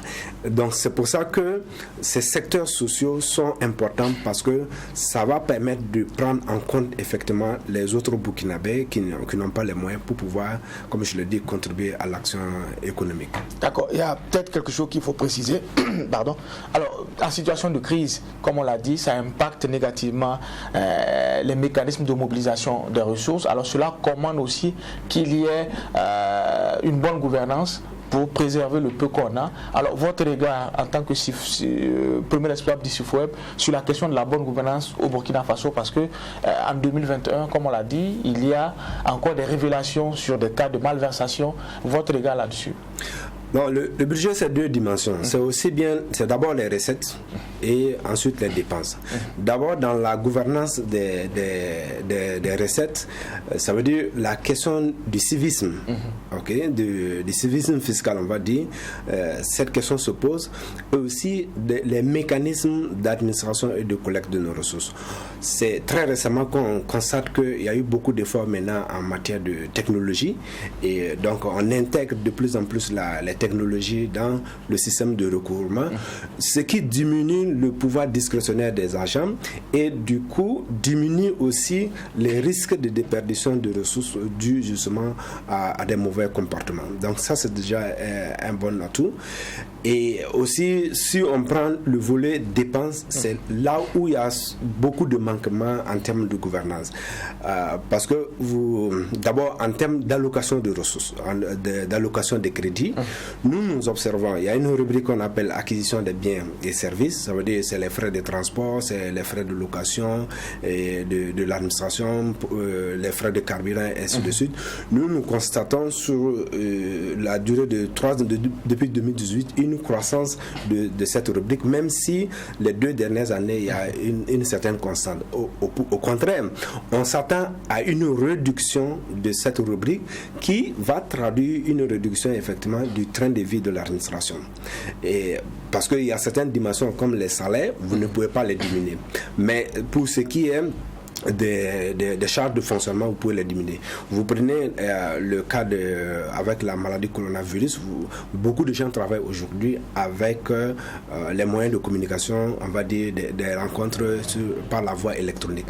Donc c'est pour ça que ces secteurs sociaux sont importants, parce que ça va permettre de prendre en compte effectivement les autres Burkinabés qui n'ont pas les moyens pour pouvoir, comme je le dis, contribuer à l'action économique. D'accord. Il y a peut-être quelque chose qu'il faut préciser. Pardon. Alors, en situation de crise, comme on l'a dit, ça impacte négativement les mécanismes de mobilisation des ressources. Alors cela commande aussi qu'il y ait une bonne gouvernance pour préserver le peu qu'on a. Alors, votre regard en tant que premier responsable du CIFOEB sur la question de la bonne gouvernance au Burkina Faso, parce que en 2021, comme on l'a dit, il y a encore des révélations sur des cas de malversation. Votre regard là-dessus? Non, le budget, c'est deux dimensions. C'est d'abord les recettes et ensuite les dépenses. D'abord, dans la gouvernance des recettes, ça veut dire la question du civisme, du civisme fiscal, on va dire. Cette question se pose. Et aussi les mécanismes d'administration et de collecte de nos ressources. C'est très récemment qu'on constate qu'il y a eu beaucoup d'efforts maintenant en matière de technologie, et donc on intègre de plus en plus les technologie dans le système de recouvrement, ce qui diminue le pouvoir discrétionnaire des agents et du coup diminue aussi les risques de déperdition de ressources dus justement à des mauvais comportements. Donc ça, c'est déjà un bon atout. Et aussi, si on prend le volet dépenses, c'est là où il y a beaucoup de manquements en termes de gouvernance. Parce que d'abord, en termes d'allocation de ressources, d'allocation des crédits, nous observons, il y a une rubrique qu'on appelle acquisition des biens et services. Ça veut dire c'est les frais de transport, c'est les frais de location et de l'administration, les frais de carburant et ainsi de suite. Nous constatons sur la durée de 3 ans, depuis 2018, une croissance de cette rubrique, même si les 2 dernières années, il y a une certaine constante. Au contraire, on s'attend à une réduction de cette rubrique qui va traduire une réduction effectivement du train de vie de l'administration. Et parce qu'il y a certaines dimensions comme les salaires, vous ne pouvez pas les diminuer. Mais pour ce qui est des charges de fonctionnement, vous pouvez les diminuer. Vous prenez le cas avec la maladie coronavirus, beaucoup de gens travaillent aujourd'hui avec les moyens de communication, on va dire des rencontres par la voie électronique.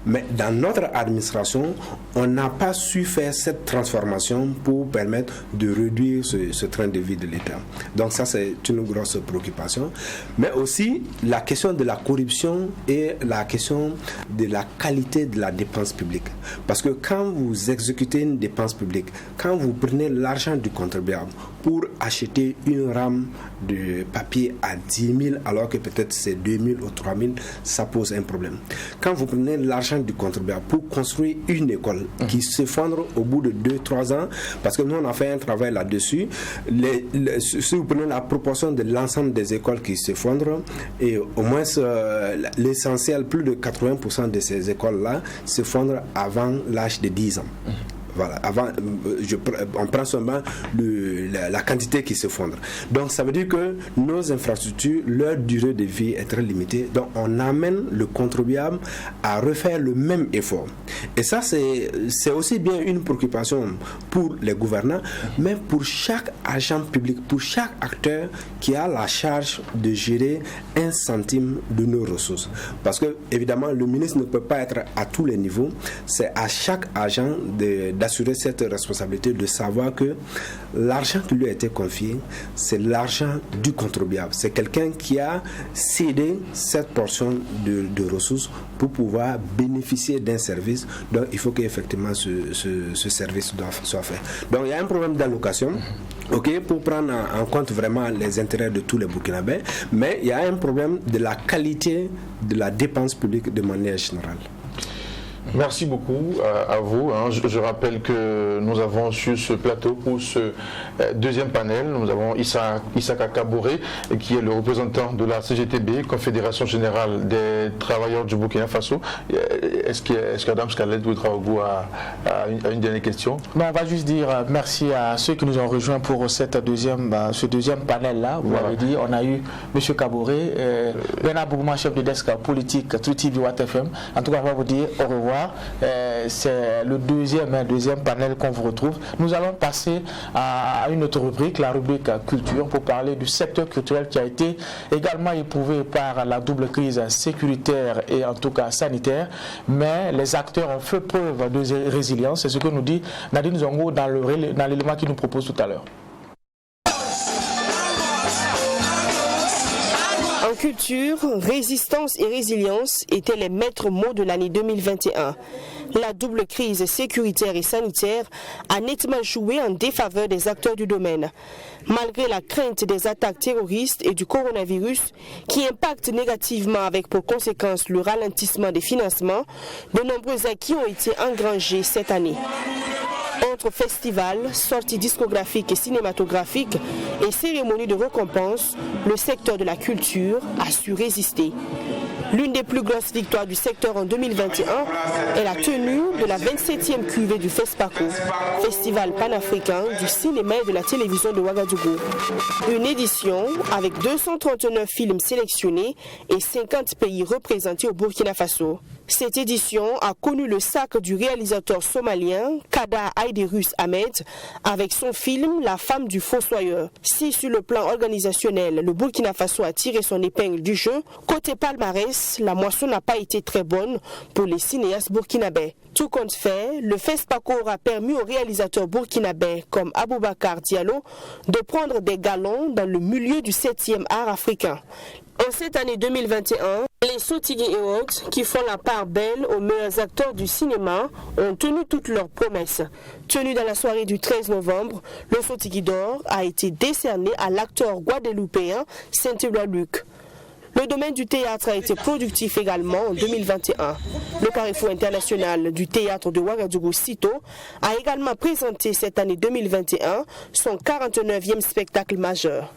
Mais dans notre administration, on n'a pas su faire cette transformation pour permettre de réduire ce train de vie de l'État. Donc ça, c'est une grosse préoccupation. Mais aussi la question de la corruption et la question de la qualité de la dépense publique. Parce que quand vous exécutez une dépense publique, quand vous prenez l'argent du contribuable pour acheter une rame de papier à 10 000 alors que peut-être c'est 2 000 ou 3 000, ça pose un problème. Quand vous prenez l'argent du contribuable pour construire une école qui s'effondre au bout de 2-3 ans, parce que nous on a fait un travail là-dessus, si vous prenez la proportion de l'ensemble des écoles qui s'effondrent, et au moins l'essentiel, plus de 80% de ces écoles-là s'effondrent avant l'âge de 10 ans. Voilà, on prend seulement la quantité qui s'effondre. Donc ça veut dire que nos infrastructures, leur durée de vie est très limitée. Donc on amène le contribuable à refaire le même effort. Et ça, c'est aussi bien une préoccupation pour les gouvernants, mais pour chaque agent public, pour chaque acteur qui a la charge de gérer 1 centime de nos ressources. Parce que, évidemment, le ministre ne peut pas être à tous les niveaux. C'est à chaque agent d'assurer cette responsabilité, de savoir que l'argent qui lui a été confié, c'est l'argent du contribuable. C'est quelqu'un qui a cédé cette portion de ressources pour pouvoir bénéficier d'un service. Donc il faut qu'effectivement ce service soit fait. Donc il y a un problème d'allocation, pour prendre en compte vraiment les intérêts de tous les Burkinabés, mais il y a un problème de la qualité de la dépense publique de manière générale. Merci beaucoup à vous. Je rappelle que nous avons sur ce plateau pour ce deuxième panel, nous avons Issaka Kaboré, qui est le représentant de la CGTB, Confédération Générale des Travailleurs du Burkina Faso. Est-ce que Adam Scarlett Ouedraogo a une dernière question? On va juste dire merci à ceux qui nous ont rejoints pour ce deuxième panel-là. Vous l'avez dit, on a eu M. Kaboré, Bernard Bougma, chef de desk politique, Truti du WattFM. En tout cas, on va vous dire au revoir. C'est le deuxième panel qu'on vous retrouve. Nous allons passer à une autre rubrique, la rubrique culture, pour parler du secteur culturel qui a été également éprouvé par la double crise sécuritaire et en tout cas sanitaire, mais les acteurs ont fait preuve de résilience. C'est ce que nous dit Nadine Zongo dans l'élément qu'il nous propose tout à l'heure. En culture, résistance et résilience étaient les maîtres mots de l'année 2021. La double crise sécuritaire et sanitaire a nettement joué en défaveur des acteurs du domaine. Malgré la crainte des attaques terroristes et du coronavirus qui impactent négativement avec pour conséquence le ralentissement des financements, de nombreux acquis ont été engrangés cette année. Entre festivals, sorties discographiques et cinématographiques et cérémonies de récompense, le secteur de la culture a su résister. L'une des plus grosses victoires du secteur en 2021 est la tenue de la 27e cuvée du FESPACO, Festival panafricain du cinéma et de la télévision de Ouagadougou. Une édition avec 239 films sélectionnés et 50 pays représentés au Burkina Faso. Cette édition a connu le sacre du réalisateur somalien Kada Aiderus Ahmed avec son film La femme du fossoyeur. Si sur le plan organisationnel, le Burkina Faso a tiré son épingle du jeu, côté palmarès, la moisson n'a pas été très bonne pour les cinéastes burkinabés. Tout compte fait, le FESPACO aura permis aux réalisateurs burkinabés comme Aboubakar Diallo de prendre des galons dans le milieu du 7e art africain. En cette année 2021, les Sotigui Awards, qui font la part belle aux meilleurs acteurs du cinéma, ont tenu toutes leurs promesses. Tenu dans la soirée du 13 novembre, le Sotigui d'or a été décerné à l'acteur guadeloupéen Saint-Éloi Luc. Le domaine du théâtre a été productif également en 2021. Le Carrefour international du théâtre de Ouagadougou Cito a également présenté cette année 2021 son 49e spectacle majeur.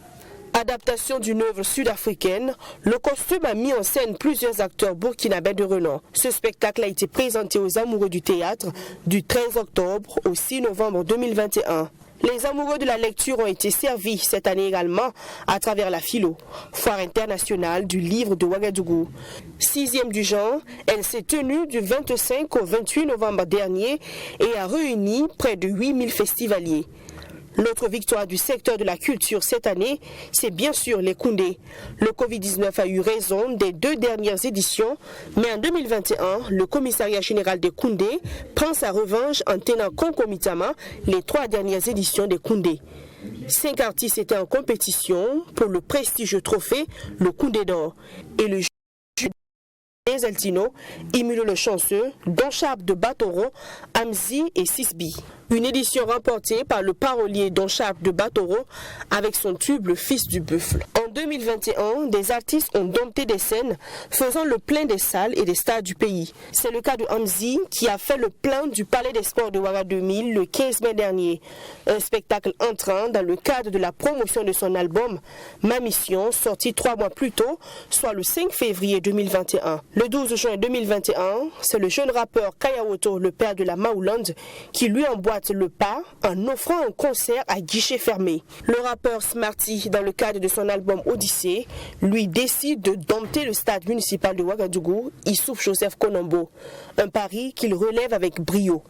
Adaptation d'une œuvre sud-africaine, le costume a mis en scène plusieurs acteurs burkinabés de renom. Ce spectacle a été présenté aux amoureux du théâtre du 13 octobre au 6 novembre 2021. Les amoureux de la lecture ont été servis cette année également à travers la Philo, foire internationale du livre de Ouagadougou. 6e du genre, elle s'est tenue du 25 au 28 novembre dernier et a réuni près de 8000 festivaliers. L'autre victoire du secteur de la culture cette année, c'est bien sûr les Koundé. Le Covid-19 a eu raison des 2 dernières éditions, mais en 2021, le commissariat général des Koundé prend sa revanche en tenant concomitamment les 3 dernières éditions des Koundé. 5 artistes étaient en compétition pour le prestigieux trophée, le Koundé d'or. Et le des Altino, Emilio le Chanceux, Don Charles de Batoro, Amzi et Sisbi. Une édition remportée par le parolier Don Charles de Batoro avec son tube Le Fils du Buffle. En 2021, des artistes ont dompté des scènes faisant le plein des salles et des stades du pays. C'est le cas de Amzi qui a fait le plein du Palais des Sports de Ouaga 2000 le 15 mai dernier. Un spectacle entrant dans le cadre de la promotion de son album Ma Mission, sorti 3 mois plus tôt, soit le 5 février 2021. Le 12 juin 2021, c'est le jeune rappeur Kayawoto, le père de la Maouland, qui lui emboîte le pas en offrant un concert à guichet fermé. Le rappeur Smarty, dans le cadre de son album Odyssée, lui décide de dompter le stade municipal de Ouagadougou, Issouf Joseph Konombo, un pari qu'il relève avec brio.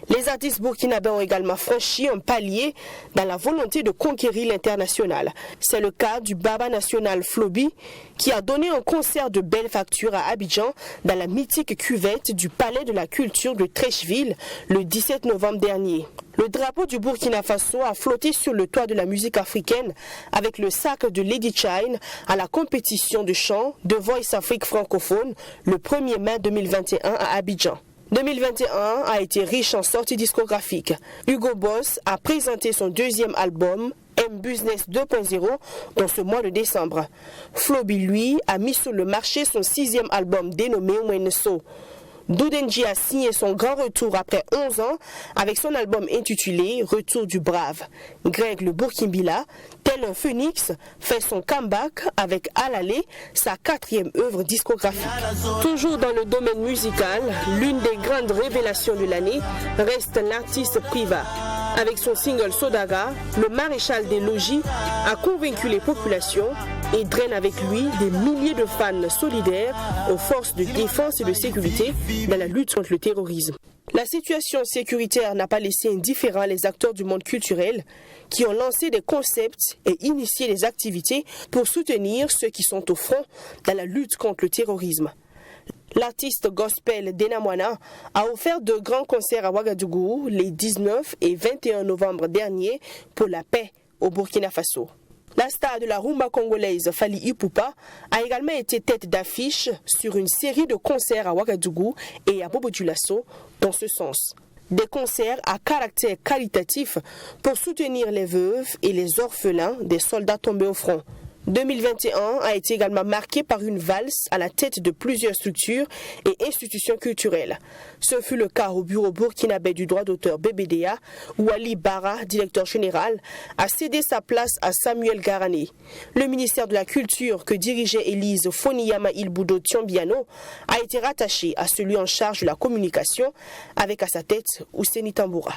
Les artistes burkinabés ont également franchi un palier dans la volonté de conquérir l'international. C'est le cas du Baba National Flobi, qui a donné un concert de belle facture à Abidjan dans la mythique cuvette du Palais de la Culture de Trècheville le 17 novembre dernier. Le drapeau du Burkina Faso a flotté sur le toit de la musique africaine avec le sacre de Lady Chine à la compétition de chant de Voice Afrique francophone le 1er mai 2021 à Abidjan. 2021 a été riche en sorties discographiques. Hugo Boss a présenté son 2e album M-Business 2.0 dans ce mois de décembre. Flobi, lui, a mis sur le marché son 6e album dénommé Wenso. Doudenji a signé son grand retour après 11 ans avec son album intitulé Retour du Brave. Greg le Burkimbila, tel un phénix, fait son comeback avec Alalé, sa 4e œuvre discographique. Toujours dans le domaine musical, l'une des grandes révélations de l'année reste l'artiste Priva. Avec son single Sodaga, le maréchal des logis a convaincu les populations et draine avec lui des milliers de fans solidaires aux forces de défense et de sécurité dans la lutte contre le terrorisme. La situation sécuritaire n'a pas laissé indifférents les acteurs du monde culturel qui ont lancé des concepts et initié des activités pour soutenir ceux qui sont au front dans la lutte contre le terrorisme. L'artiste gospel Dena Moana a offert de grands concerts à Ouagadougou les 19 et 21 novembre dernier pour la paix au Burkina Faso. La star de la rumba congolaise Fally Ipupa a également été tête d'affiche sur une série de concerts à Ouagadougou et à Bobo-Dioulasso dans ce sens. Des concerts à caractère qualitatif pour soutenir les veuves et les orphelins des soldats tombés au front. 2021 a été également marqué par une valse à la tête de plusieurs structures et institutions culturelles. Ce fut le cas au bureau burkinabé du droit d'auteur BBDA, où Ali Bara, directeur général, a cédé sa place à Samuel Garani. Le ministère de la Culture que dirigeait Élise Foniyama Ilbudo Tiombiano a été rattaché à celui en charge de la communication, avec à sa tête Ouseni Tamboura.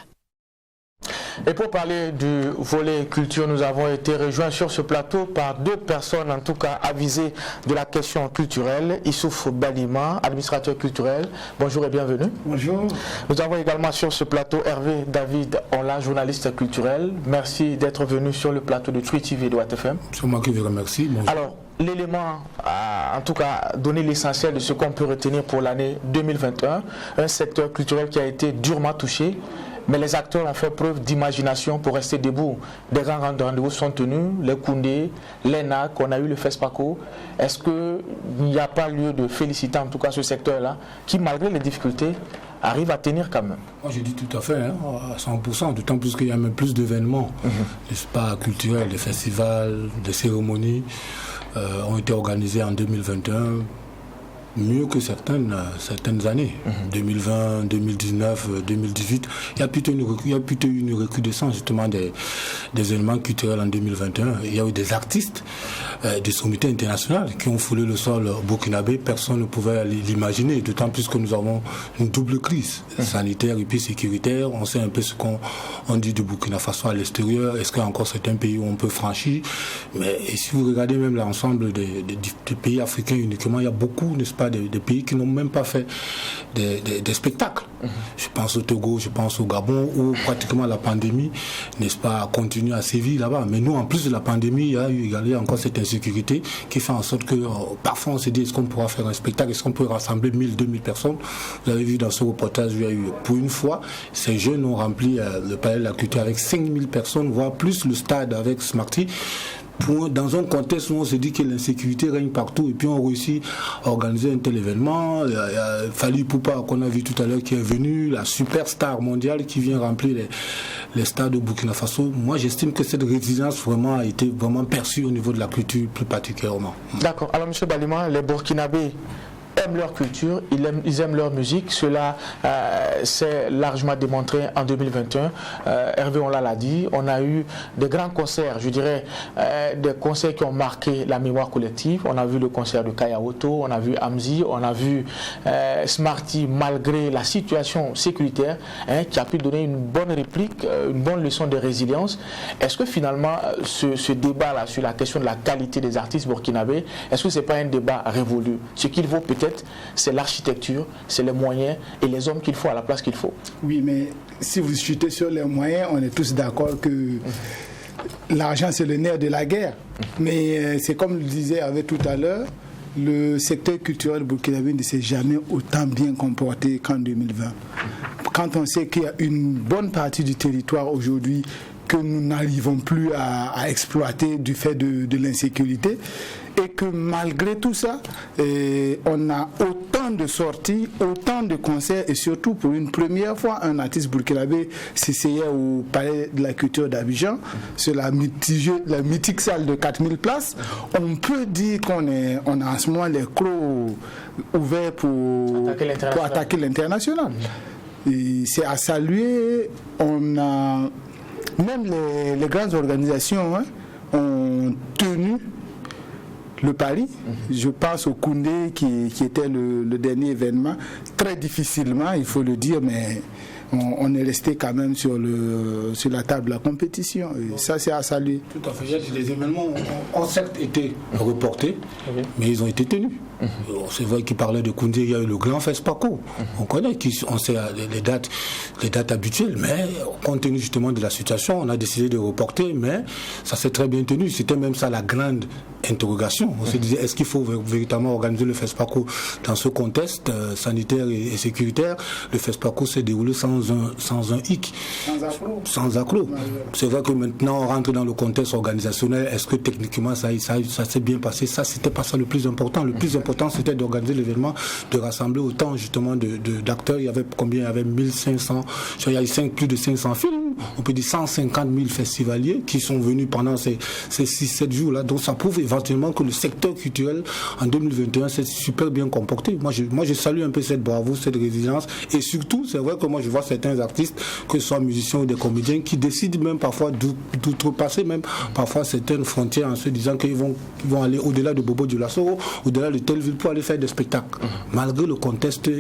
Et pour parler du volet culture, nous avons été rejoints sur ce plateau par deux personnes, en tout cas avisées de la question culturelle. Issouf Balima, administrateur culturel. Bonjour et bienvenue. Bonjour. Nous avons également sur ce plateau Hervé David Onla, journaliste culturel. Merci d'être venu sur le plateau de Twi TV de WATFM. C'est moi qui vous remercie. Bonjour. Alors, l'élément, en tout cas, donner l'essentiel de ce qu'on peut retenir pour l'année 2021, un secteur culturel qui a été durement touché. Mais les acteurs ont fait preuve d'imagination pour rester debout. Des grands rendez-vous sont tenus, les Koundé, les NAC, on a eu le FESPACO. Est-ce qu'il n'y a pas lieu de féliciter en tout cas ce secteur-là, qui malgré les difficultés, arrive à tenir quand même? Moi je dis tout à fait, à 100%, d'autant plus qu'il y a même plus d'événements, n'est-ce pas, culturels, des festivals, des cérémonies ont été organisés en 2021. Mieux que certaines années, 2020, 2019, 2018. Il y a plutôt une recrudescence justement des éléments culturels en 2021. Il y a eu des artistes, des sommités internationales qui ont foulé le sol burkinabé. Personne ne pouvait l'imaginer, d'autant plus que nous avons une double crise sanitaire et puis sécuritaire. On sait un peu ce qu'on dit du Burkina Faso à l'extérieur. Est-ce qu'il y a encore certains pays où on peut franchir? Mais si vous regardez même l'ensemble des pays africains uniquement, il y a beaucoup, n'est-ce pas, des pays qui n'ont même pas fait des spectacles. Je pense au Togo, je pense au Gabon, où pratiquement la pandémie, n'est-ce pas, continue à sévir là-bas. Mais nous, en plus de la pandémie, il y a encore cette insécurité qui fait en sorte que parfois on se dit, est-ce qu'on pourra faire un spectacle, est-ce qu'on peut rassembler 1000, 2000 personnes? Vous avez vu dans ce reportage, il y a eu, pour une fois, ces jeunes ont rempli le palais de la culture avec 5000 personnes, voire plus le stade avec Smarty. Dans un contexte où on se dit que l'insécurité règne partout et puis on réussit à organiser un tel événement. Il y a Fally Ipupa qu'on a vu tout à l'heure qui est venu, la superstar mondiale qui vient remplir les stades de Burkina Faso. Moi j'estime que cette résilience vraiment a été vraiment perçue au niveau de la culture plus particulièrement. D'accord. Alors M. Balima, les Burkinabés aiment leur culture, ils aiment leur musique. Cela s'est largement démontré en 2021. Hervé, on l'a dit, on a eu des grands concerts, je dirais, des concerts qui ont marqué la mémoire collective. On a vu le concert de Kaya Oto, on a vu Amzi, on a vu Smarty, malgré la situation sécuritaire, qui a pu donner une bonne réplique, une bonne leçon de résilience. Est-ce que finalement, ce débat-là sur la question de la qualité des artistes burkinabés, est-ce que ce n'est pas un débat révolu? Ce qu'il vaut peut-être, c'est l'architecture, c'est les moyens et les hommes qu'il faut à la place qu'il faut. Oui, mais si vous chutez sur les moyens, on est tous d'accord que l'argent, c'est le nerf de la guerre. Mais c'est comme le disait Hervé tout à l'heure, le secteur culturel burkinabé ne s'est jamais autant bien comporté qu'en 2020. Quand on sait qu'il y a une bonne partie du territoire aujourd'hui que nous n'arrivons plus à exploiter du fait de l'insécurité, et que malgré tout ça, on a autant de sorties, autant de concerts, et surtout pour une première fois, un artiste burkinabé s'essayait au Palais de la Culture d'Abidjan, sur la mythique salle de 4000 places. On peut dire qu'on a en ce moment les crocs ouverts pour attaquer l'international. Et c'est à saluer. On a même les grandes organisations ont tenu le pari. Je pense au Koundé qui était le dernier événement, très difficilement, il faut le dire, mais on est resté quand même sur la table de la compétition. Et ça, c'est à saluer. Tout à fait. Les événements ont certes été reportés, mais ils ont été tenus. C'est vrai qu'il parlait de Koundé, il y a eu le grand FESPACO. On connaît, on sait les dates habituelles, mais compte tenu justement de la situation, on a décidé de reporter, mais ça s'est très bien tenu. C'était même ça la grande interrogation. On se disait, est-ce qu'il faut véritablement organiser le FESPACO dans ce contexte sanitaire et sécuritaire? Le FESPACO s'est déroulé sans un hic, sans accroc. C'est vrai que maintenant on rentre dans le contexte organisationnel. Est-ce que techniquement ça s'est bien passé? Ça, c'était pas ça le plus important. Le plus important, c'était d'organiser l'événement, de rassembler autant justement d'acteurs. Il y avait combien? Il y avait 1500, il y a eu plus de 500 films on peut dire 150 000 festivaliers qui sont venus pendant ces 6-7 jours-là. Donc ça prouve éventuellement que le secteur culturel en 2021 s'est super bien comporté. Moi je salue un peu cette bravoure, cette résilience. Et surtout, c'est vrai que moi je vois certains artistes, que ce soit musiciens ou des comédiens, qui décident même parfois d'outrepasser même parfois certaines frontières en se disant qu'ils vont aller au-delà de Bobo Dioulasso, au-delà de telle ville pour aller faire des spectacles. Malgré le contexte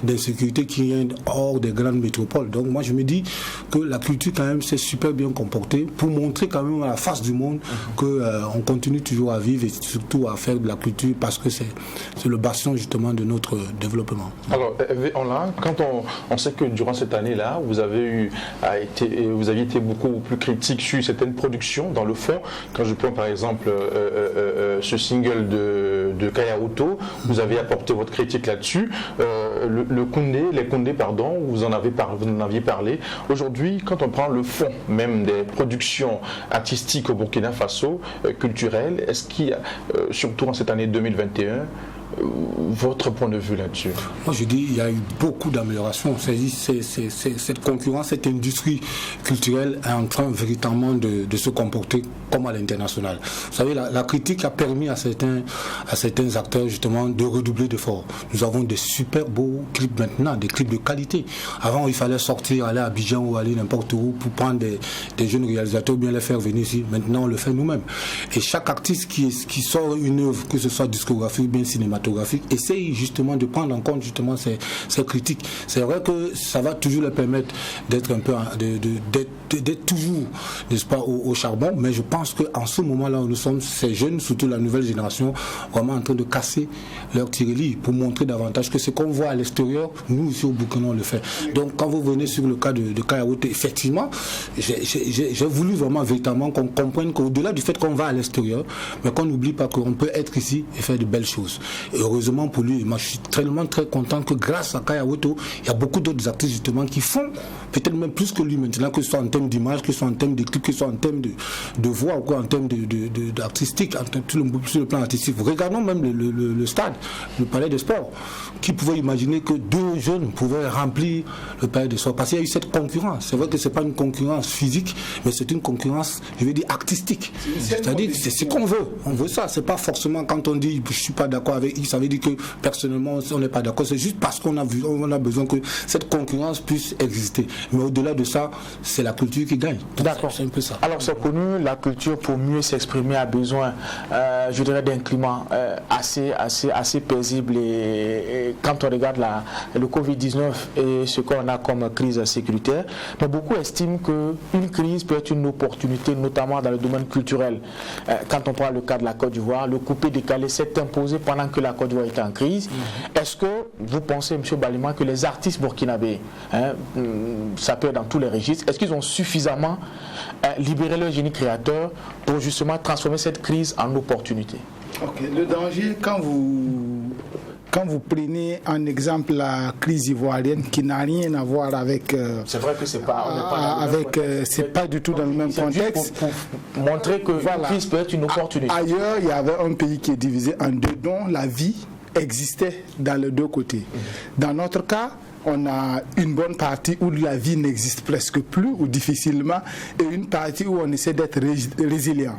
d'insécurité qui est hors des grandes métropoles. Donc moi je me dis que la culture quand même s'est super bien comportée pour montrer quand même à la face du monde qu'on continue toujours à vivre et surtout à faire de la culture parce que c'est le bastion justement de notre développement. Alors quand on sait que durant cette année-là, vous aviez été beaucoup plus critique sur certaines productions dans le fond. Quand je prends par exemple ce single de Kayaoto, vous avez apporté votre critique là-dessus. Les Koundé, vous en aviez parlé. Aujourd'hui, quand on prend le fond même des productions artistiques au Burkina Faso, culturelles, est-ce qu'il y a, surtout en cette année 2021, votre point de vue là-dessus? Moi je dis il y a eu beaucoup d'améliorations. Cette concurrence, cette industrie culturelle est en train véritablement de se comporter comme à l'international. Vous savez, la critique a permis à certains acteurs justement de redoubler d'efforts. Nous avons des super beaux clips maintenant, des clips de qualité. Avant il fallait sortir, aller à Abidjan ou aller n'importe où pour prendre des jeunes réalisateurs ou bien les faire venir ici. Maintenant on le fait nous-mêmes. Et chaque artiste qui sort une œuvre, que ce soit discographique ou bien cinématographique, essaye justement de prendre en compte justement ces critiques. C'est vrai que ça va toujours leur permettre d'être un peu d'être toujours, n'est-ce pas, au charbon, mais je pense qu'en ce moment-là où nous sommes, ces jeunes, surtout la nouvelle génération, vraiment en train de casser leur tirelire pour montrer davantage que ce qu'on voit à l'extérieur, nous ici au Burkina on le fait. Donc quand vous venez sur le cas de Kayaoto, effectivement, j'ai voulu vraiment véritablement qu'on comprenne qu'au-delà du fait qu'on va à l'extérieur, mais qu'on n'oublie pas qu'on peut être ici et faire de belles choses. Et heureusement pour lui, moi je suis tellement très content que grâce à Kayaoto, il y a beaucoup d'autres artistes justement qui font peut-être même plus que lui maintenant, que ce soit en termes d'image, que ce soit en termes de clips, que ce soit en termes de voix ou quoi, en termes d'artistique, sur le plan artistique. Regardons même le stade, le palais des sports. Qui pouvait imaginer que 2 jeunes pouvaient remplir le palais des sports? Parce qu'il y a eu cette concurrence. C'est vrai que ce n'est pas une concurrence physique, mais c'est une concurrence, je vais dire, artistique. C'est-à-dire c'est ce qu'on veut. On veut ça. C'est pas forcément quand on dit je suis pas d'accord avec X, ça veut dire que personnellement on n'est pas d'accord. C'est juste parce qu'on a besoin que cette concurrence puisse exister. Mais au-delà de ça, c'est la culture qui gagne. D'accord. C'est un peu ça. Alors c'est connu, la culture pour mieux s'exprimer a besoin, je dirais, d'un climat assez paisible. Et quand on regarde le Covid-19 et ce qu'on a comme crise sécuritaire, mais beaucoup estiment qu'une crise peut être une opportunité, notamment dans le domaine culturel. Quand on prend le cas de la Côte d'Ivoire, le coupé-décalé s'est imposé pendant que la Côte d'Ivoire était en crise. Est-ce que vous pensez, M. Balima, que les artistes burkinabés, ça peut être dans tous les registres, est-ce qu'ils ont suffisamment libéré leur génie créateur pour justement transformer cette crise en opportunité? Okay. Le danger, quand vous prenez en exemple la crise ivoirienne qui n'a rien à voir avec... c'est vrai que c'est pas du tout dans le même contexte. Pour montrer que la crise peut être une opportunité. Ailleurs, il y avait un pays qui est divisé en deux, dont la vie existait dans les deux côtés. Dans notre cas, on a une bonne partie où la vie n'existe presque plus ou difficilement et une partie où on essaie d'être résilient.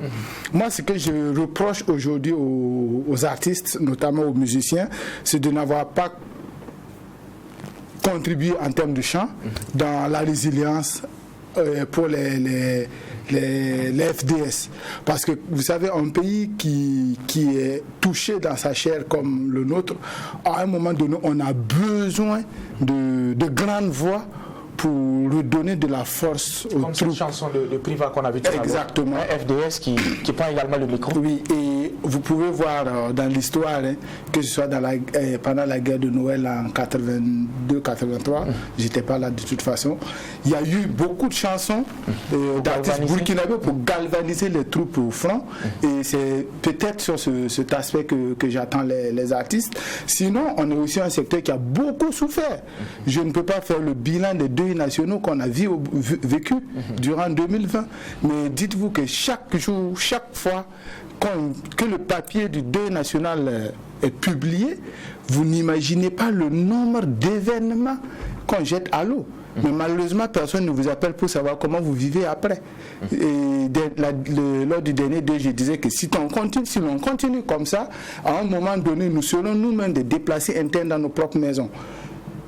Moi, ce que je reproche aujourd'hui aux artistes, notamment aux musiciens, c'est de n'avoir pas contribué en termes de chant dans la résilience pour les FDS. Parce que vous savez, un pays qui est touché dans sa chair comme le nôtre, à un moment donné, on a besoin de grandes voix pour redonner de la force aux troupes. Cette chanson de Priva qu'on a vu tout à l'heure. Exactement. FDS qui prend également le micro. Oui, et vous pouvez voir dans l'histoire, que ce soit pendant la guerre de Noël en 82-83, j'étais pas là de toute façon, il y a eu beaucoup de chansons d'artistes burkinabés pour galvaniser les troupes au front, et c'est peut-être sur cet aspect que j'attends les artistes. Sinon, on est aussi un secteur qui a beaucoup souffert. Je ne peux pas faire le bilan des deuils nationaux qu'on a vécu durant 2020, mais dites-vous que chaque jour, chaque fois que le papier du deuil national est publié, vous n'imaginez pas le nombre d'événements qu'on jette à l'eau. Mais malheureusement, personne ne vous appelle pour savoir comment vous vivez après. Et lors du dernier DG, je disais que si l'on continue comme ça, à un moment donné, nous serons nous-mêmes des déplacés internes dans nos propres maisons.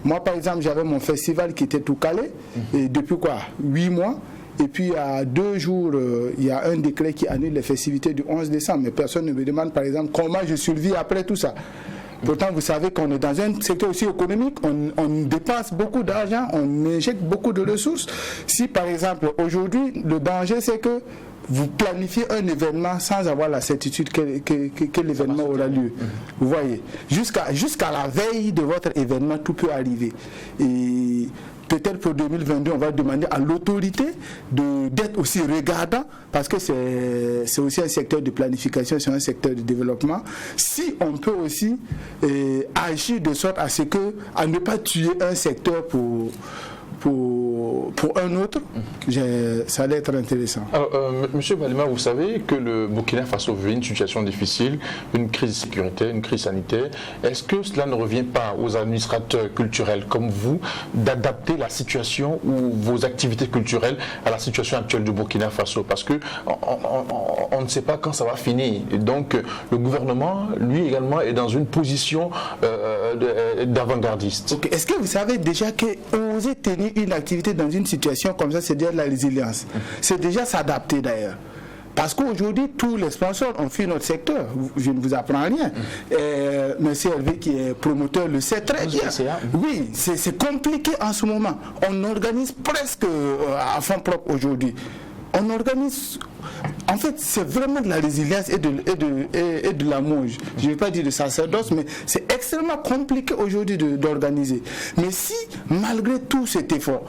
Moi, par exemple, j'avais mon festival qui était tout calé, et depuis 8 mois. Et puis, il y a 2 jours, il y a un décret qui annule les festivités du 11 décembre. Mais personne ne me demande, par exemple, comment je survis après tout ça. Pourtant, vous savez qu'on est dans un secteur aussi économique, on dépense beaucoup d'argent, on injecte beaucoup de ressources. Si, par exemple, aujourd'hui, le danger, c'est que vous planifiez un événement sans avoir la certitude que l'événement aura lieu. Vous voyez, jusqu'à la veille de votre événement, tout peut arriver. Et peut-être pour 2022, on va demander à l'autorité d'être aussi regardant, parce que c'est aussi un secteur de planification, c'est un secteur de développement. Si on peut aussi agir de sorte à ne pas tuer un secteur pour un autre, ça allait être intéressant. Alors, Monsieur Balima, vous savez que le Burkina Faso vit une situation difficile, une crise sécuritaire, une crise sanitaire. Est-ce que cela ne revient pas aux administrateurs culturels comme vous d'adapter la situation ou vos activités culturelles à la situation actuelle du Burkina Faso? Parce que on ne sait pas quand ça va finir. Et donc, le gouvernement, lui également, est dans une position d'avant-gardiste. Okay. Est-ce que vous savez déjà qu'oser tenir une activité dans une situation comme ça, c'est déjà de la résilience. C'est déjà s'adapter d'ailleurs. Parce qu'aujourd'hui, tous les sponsors ont fait notre secteur. Je ne vous apprends rien. Monsieur Hervé, qui est promoteur, le sait très bien. Oui, c'est compliqué en ce moment. On organise presque à fond propre aujourd'hui. On organise... En fait, c'est vraiment de la résilience et de l'amour. Je ne vais pas dire de sacerdoce, mais c'est extrêmement compliqué aujourd'hui d'organiser. Mais si, malgré tout cet effort,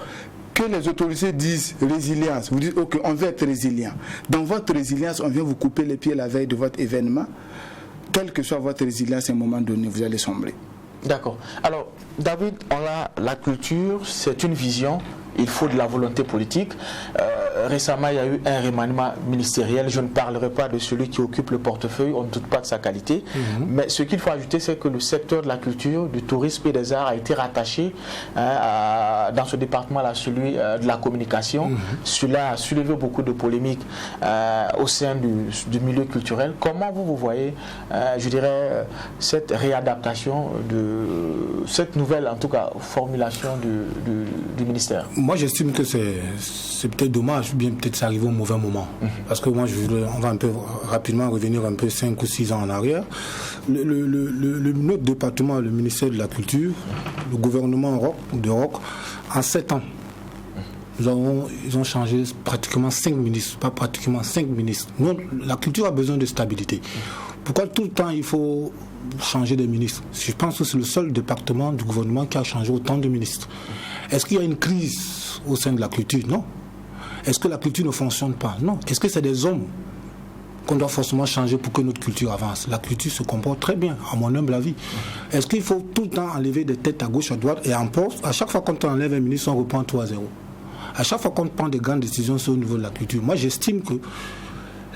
que les autorités disent résilience, vous dites ok, on veut être résilient. Dans votre résilience, on vient vous couper les pieds la veille de votre événement. Quelle que soit votre résilience, à un moment donné, vous allez sombrer. D'accord. Alors, David, la culture, c'est une vision. Il faut de la volonté politique. Récemment, il y a eu un remaniement ministériel. Je ne parlerai pas de celui qui occupe le portefeuille, on ne doute pas de sa qualité. Mais ce qu'il faut ajouter, c'est que le secteur de la culture, du tourisme et des arts a été rattaché dans ce département-là, celui de la communication. Cela a soulevé beaucoup de polémiques au sein du milieu culturel. Comment vous voyez, je dirais, cette réadaptation de cette nouvelle, en tout cas, formulation du ministère? Moi, j'estime que c'est peut-être dommage, ou bien peut-être c'est arrivé au mauvais moment. Parce que moi, on va un peu rapidement revenir un peu 5 ou 6 ans en arrière. Notre département, le ministère de la Culture, le gouvernement de Roch, en 7 ans, ils ont changé pratiquement 5 ministres, pas pratiquement 5 ministres. Nous, la culture a besoin de stabilité. Pourquoi tout le temps il faut changer de ministre? Je pense que c'est le seul département du gouvernement qui a changé autant de ministres. Est-ce qu'il y a une crise au sein de la culture? Non. Est-ce que la culture ne fonctionne pas? Non. Est-ce que c'est des hommes qu'on doit forcément changer pour que notre culture avance? La culture se comporte très bien, à mon humble avis. Est-ce qu'il faut tout le temps enlever des têtes à gauche, à droite et en poste? À chaque fois qu'on enlève un ministre, on reprend 3-0. À chaque fois qu'on prend des grandes décisions sur le niveau de la culture, moi j'estime que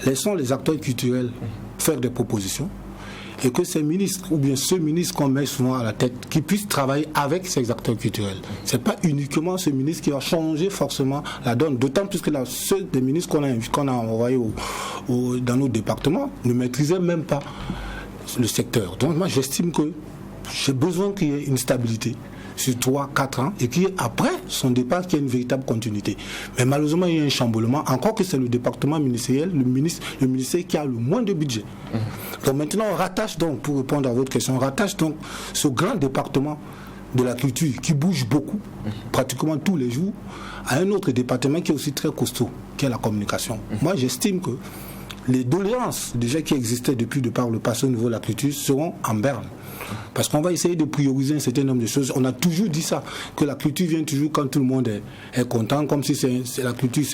laissons les acteurs culturels faire des propositions et que ces ministres, ou bien ce ministre qu'on met souvent à la tête, qui puissent travailler avec ces acteurs culturels. Ce n'est pas uniquement ce ministre qui va changer forcément la donne, d'autant plus que ceux des ministres qu'on a envoyés dans nos départements ne maîtrisaient même pas le secteur. Donc moi j'estime que j'ai besoin qu'il y ait une stabilité sur 3-4 ans et qu'après son départ, qu'il y ait une véritable continuité. Mais malheureusement, il y a un chamboulement, encore que c'est le département ministériel, le ministère qui a le moins de budget. Donc maintenant, on rattache donc, pour répondre à votre question, on rattache donc ce grand département de la culture qui bouge beaucoup, pratiquement tous les jours, à un autre département qui est aussi très costaud, qui est la communication. Moi, j'estime que les doléances déjà qui existaient depuis de par le passé au niveau de la culture seront en berne. Parce qu'on va essayer de prioriser un certain nombre de choses. On a toujours dit ça, que la culture vient toujours quand tout le monde est content, comme si la culture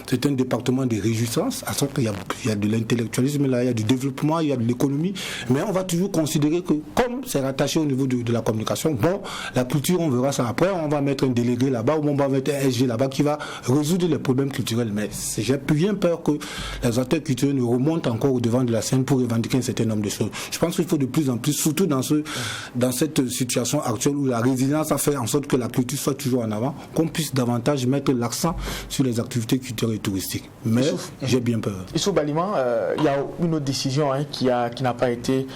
c'est un département de réjouissance, à sorte qu'il y a de l'intellectualisme, là, il y a du développement, il y a de l'économie, mais on va toujours considérer que comme c'est rattaché au niveau de la communication, bon, la culture, on verra ça après, on va mettre un délégué là-bas, ou on va mettre un SG là-bas qui va résoudre les problèmes culturels. Mais j'ai bien peur que les acteurs culturels ne remontent encore au devant de la scène pour revendiquer un certain nombre de choses. Je pense qu'il faut de plus en plus, surtout dans dans cette situation actuelle où la résilience a fait en sorte que la culture soit toujours en avant, qu'on puisse davantage mettre l'accent sur les activités culturelles et touristiques. Mais j'ai bien peur. Issou Balima, il y a une autre décision qui n'a pas été,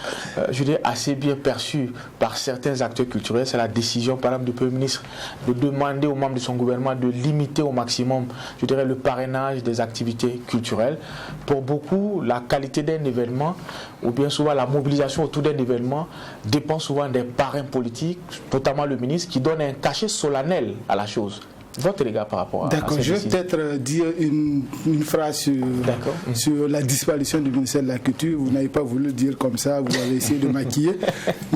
je dirais, assez bien perçue par certains acteurs culturels. C'est la décision, par exemple, du Premier ministre de demander aux membres de son gouvernement de limiter au maximum, je dirais, le parrainage des activités culturelles. Pour beaucoup, la qualité d'un événement, ou bien souvent la mobilisation autour d'un événement, dépend souvent des parrains politiques, notamment le ministre, qui donne un cachet solennel à la chose. Votre regard par rapport à cette D'accord, je vais peut-être dire une phrase sur la disparition du ministère de la Culture. Vous n'avez pas voulu le dire comme ça, vous avez essayé de maquiller.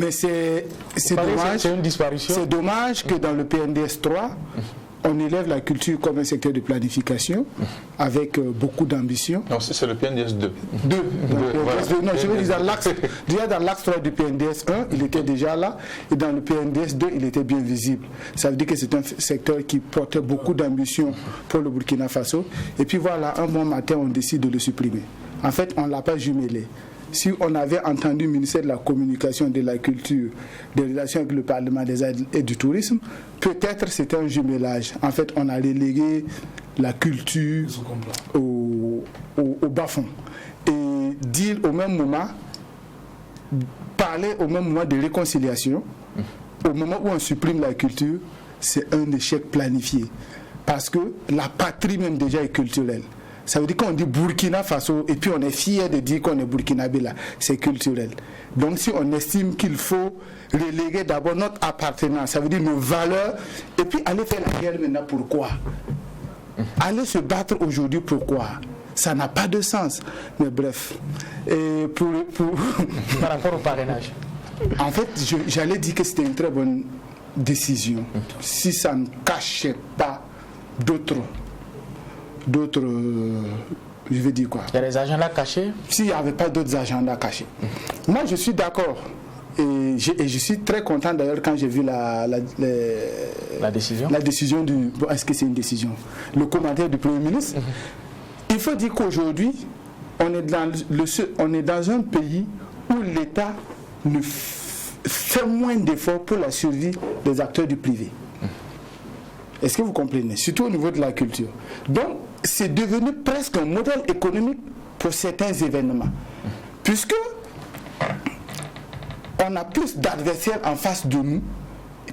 Mais c'est dommage. C'est une disparition. C'est dommage que dans le PNDS 3, on élève la culture comme un secteur de planification avec beaucoup d'ambition. Non, c'est le PNDS 2. Non, je veux dire, dans l'axe 3 du PNDS 1, il était déjà là, et dans le PNDS 2, il était bien visible. Ça veut dire que c'est un secteur qui portait beaucoup d'ambition pour le Burkina Faso. Et puis voilà, un bon matin, on décide de le supprimer. En fait, on ne l'a pas jumelé. Si on avait entendu le ministère de la Communication, de la Culture, des relations avec le Parlement des aides et du tourisme, peut-être c'était un jumelage. En fait, on a relégué la culture au bas-fond. Et dire au même moment, parler au même moment de réconciliation, au moment où on supprime la culture, c'est un échec planifié. Parce que la patrie même déjà est culturelle. Ça veut dire qu'on dit Burkina Faso et puis on est fier de dire qu'on est burkinabé là, c'est culturel. Donc si on estime qu'il faut reléguer d'abord notre appartenance, ça veut dire nos valeurs, et puis aller faire la guerre maintenant, pourquoi? Aller se battre aujourd'hui, pourquoi? Ça n'a pas de sens. Mais bref, et par rapport au parrainage. En fait, j'allais dire que c'était une très bonne décision. Si ça ne cachait pas d'autres, je vais dire quoi? Il y a des agendas cachés? S'il n'y avait pas d'autres agendas cachés. Moi, je suis d'accord. Et je suis très content d'ailleurs quand j'ai vu la décision. La décision du... Bon, est-ce que c'est une décision? Le commentaire du Premier ministre. Il faut dire qu'aujourd'hui, on est dans un pays où l'État fait moins d'efforts pour la survie des acteurs du privé. Est-ce que vous comprenez? Surtout au niveau de la culture. Donc, c'est devenu presque un modèle économique pour certains événements. Puisque on a plus d'adversaires en face de nous,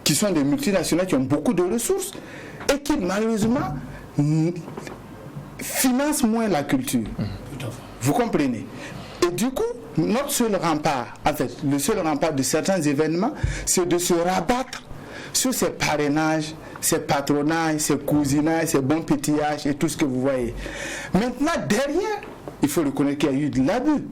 qui sont des multinationales qui ont beaucoup de ressources et qui, malheureusement, financent moins la culture. Vous comprenez? Et du coup, notre seul rempart, en fait, le seul rempart de certains événements, c'est de se rabattre sur ces parrainages, ces patronages, ces cousinages, ces bons petillages et tout ce que vous voyez. Maintenant, derrière, il faut reconnaître qu'il y a eu de l'abus.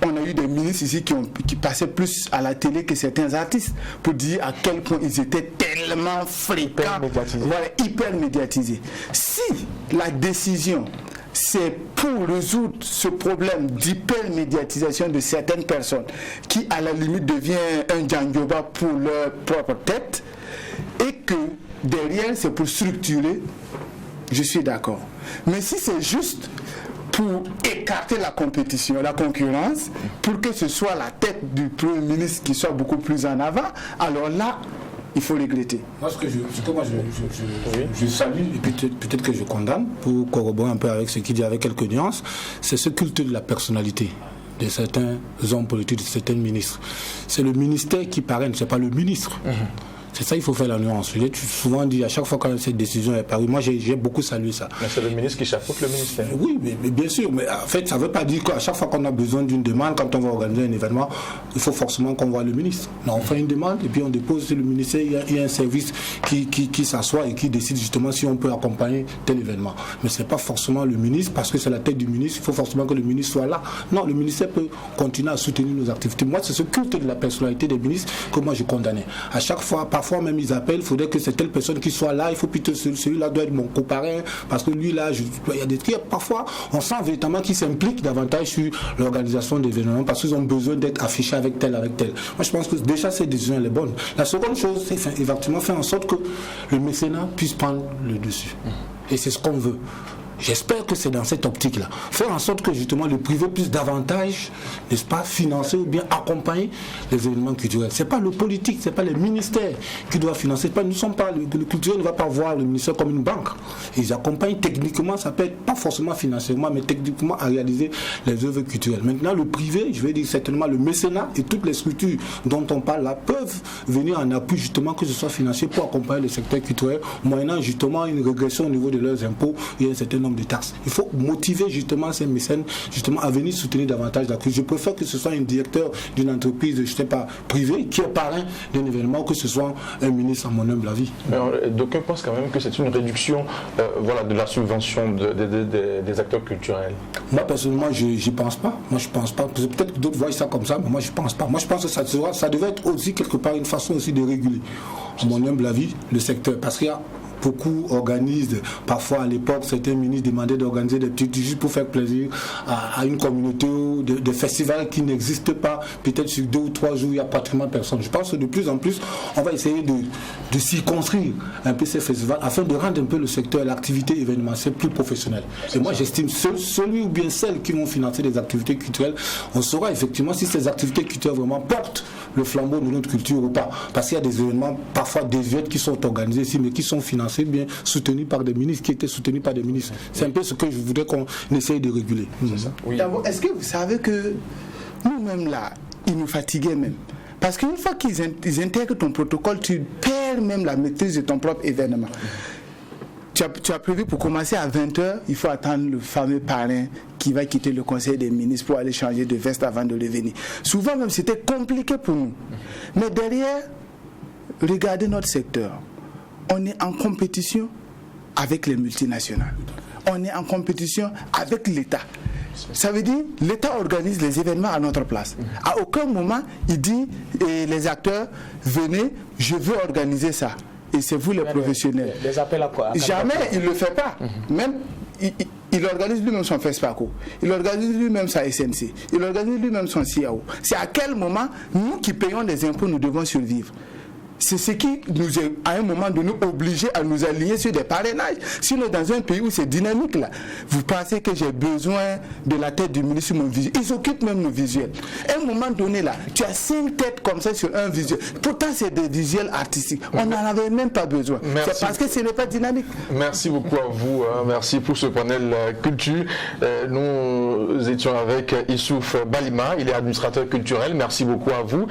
On a eu des ministres ici qui passaient plus à la télé que certains artistes pour dire à quel point ils étaient tellement fréquents, hyper médiatisés. Si la décision c'est pour résoudre ce problème d'hyper-médiatisation de certaines personnes qui, à la limite, devient un djangioba pour leur propre tête, et que derrière, c'est pour structurer, je suis d'accord. Mais si c'est juste pour écarter la compétition, la concurrence, pour que ce soit la tête du Premier ministre qui soit beaucoup plus en avant, alors là, il faut regretter. Moi, ce que je salue, et peut-être que je condamne, pour corroborer un peu avec ce qu'il dit avec quelques nuances, c'est ce culte de la personnalité de certains hommes politiques, de certains ministres. C'est le ministère qui parraine, c'est pas le ministre. C'est ça, il faut faire la nuance. J'ai souvent dit, à chaque fois quand cette décision est parue, moi j'ai beaucoup salué ça. Mais c'est le ministre qui chapeaute le ministère. Oui, mais bien sûr. Mais en fait, ça ne veut pas dire qu'à chaque fois qu'on a besoin d'une demande, quand on va organiser un événement, il faut forcément qu'on voit le ministre. Non, on fait une demande et puis on dépose sur le ministère. Il y a un service qui s'assoit et qui décide justement si on peut accompagner tel événement. Mais ce n'est pas forcément le ministre, parce que c'est la tête du ministre. Il faut forcément que le ministre soit là. Non, le ministère peut continuer à soutenir nos activités. Moi, c'est ce culte de la personnalité des ministres que moi je condamnais. À chaque fois, parfois même ils appellent, il faudrait que c'est telle personne qui soit là, il faut plutôt celui-là doit être mon coparrain, parce que lui là, il y a des trucs, parfois on sent véritablement qu'ils s'impliquent davantage sur l'organisation d'événements parce qu'ils ont besoin d'être affichés avec tel. Moi je pense que déjà cette décision elle est bonne. La seconde chose, c'est effectivement faire en sorte que le mécénat puisse prendre le dessus. Et c'est ce qu'on veut. J'espère que c'est dans cette optique-là. Faire en sorte que justement le privé puisse davantage, n'est-ce pas, financer ou bien accompagner les événements culturels. Ce n'est pas le politique, ce n'est pas les ministères qui doivent financer. Nous sommes pas, le culturel ne va pas voir le ministère comme une banque. Ils accompagnent techniquement, ça peut être pas forcément financièrement, mais techniquement à réaliser les œuvres culturelles. Maintenant, le privé, je vais dire certainement le mécénat et toutes les structures dont on parle là peuvent venir en appui justement que ce soit financier pour accompagner le secteur culturel, moyennant justement une régression au niveau de leurs impôts et un certain nombre de taxes. Il faut motiver justement ces mécènes justement à venir soutenir davantage la crise. Je préfère que ce soit un directeur d'une entreprise, je ne sais pas, privée, qui est parrain d'un événement, que ce soit un ministre, à mon humble avis. D'aucuns pensent quand même que c'est une réduction de la subvention des acteurs culturels. Moi personnellement, je n'y pense pas. Moi je pense pas. Peut-être que d'autres voient ça comme ça, mais moi je pense pas. Moi je pense que ça devait être aussi quelque part une façon aussi de réguler, à mon humble avis, le secteur. Parce qu'il y a beaucoup organisent, parfois à l'époque certains ministres demandaient d'organiser des petits juste pour faire plaisir à une communauté, des festivals qui n'existent pas, peut-être sur 2 ou 3 jours il n'y a pratiquement personne. Je pense que de plus en plus on va essayer de circonscrire un peu ces festivals afin de rendre un peu le secteur, l'activité événementielle plus professionnelle. Et moi j'estime celui ou bien celles qui vont financer des activités culturelles, on saura effectivement si ces activités culturelles vraiment portent le flambeau de notre culture ou pas. Parce qu'il y a des événements parfois désuets qui sont organisés ici mais qui sont financés, bien soutenus par des ministres, qui étaient soutenus par des ministres. C'est un peu ce que je voudrais qu'on essaye de réguler. Oui. Est-ce que vous savez que nous-mêmes là, ils nous fatiguaient même? Parce qu'une fois qu'ils intègrent ton protocole, tu perds même la maîtrise de ton propre événement. Tu as prévu pour commencer à 20h, il faut attendre le fameux parrain qui va quitter le conseil des ministres pour aller changer de veste avant de revenir. Souvent même c'était compliqué pour nous. Mais derrière, regardez notre secteur. On est en compétition avec les multinationales. On est en compétition avec l'État. Ça veut dire l'État organise les événements à notre place. À aucun moment il dit les acteurs venez, je veux organiser ça. Et c'est vous les professionnels. Les appels à quoi? Jamais il ne le fait pas. Même il organise lui-même son FESPACO, il organise lui-même sa SNC, il organise lui-même son CIAO. C'est à quel moment nous qui payons des impôts nous devons survivre? C'est ce qui nous est à un moment donné obligé à nous aligner sur des parrainages. Sinon, dans un pays où c'est dynamique là, vous pensez que j'ai besoin de la tête du ministre sur mon visuel? Ils occupent même nos visuels. À un moment donné là, tu as 5 têtes comme ça sur un visuel. Pourtant, c'est des visuels artistiques. On n'en avait même pas besoin. C'est parce que ce n'est pas dynamique. Merci beaucoup à vous. Merci pour ce panel culture. Nous étions avec Issouf Balima, il est administrateur culturel. Merci beaucoup à vous.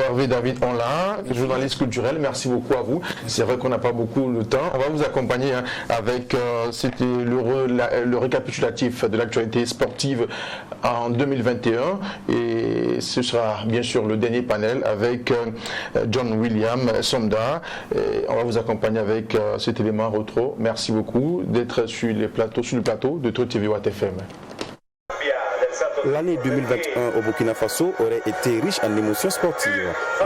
Hervé David Onla, journaliste culturel, merci beaucoup à vous. C'est vrai qu'on n'a pas beaucoup de temps. On va vous accompagner avec c'était le récapitulatif de l'actualité sportive en 2021 et ce sera bien sûr le dernier panel avec John William Sonda. Et on va vous accompagner avec cet élément retro. Merci beaucoup d'être sur le plateau de Tro TV Watt FM. L'année 2021 au Burkina Faso aurait été riche en émotions sportives.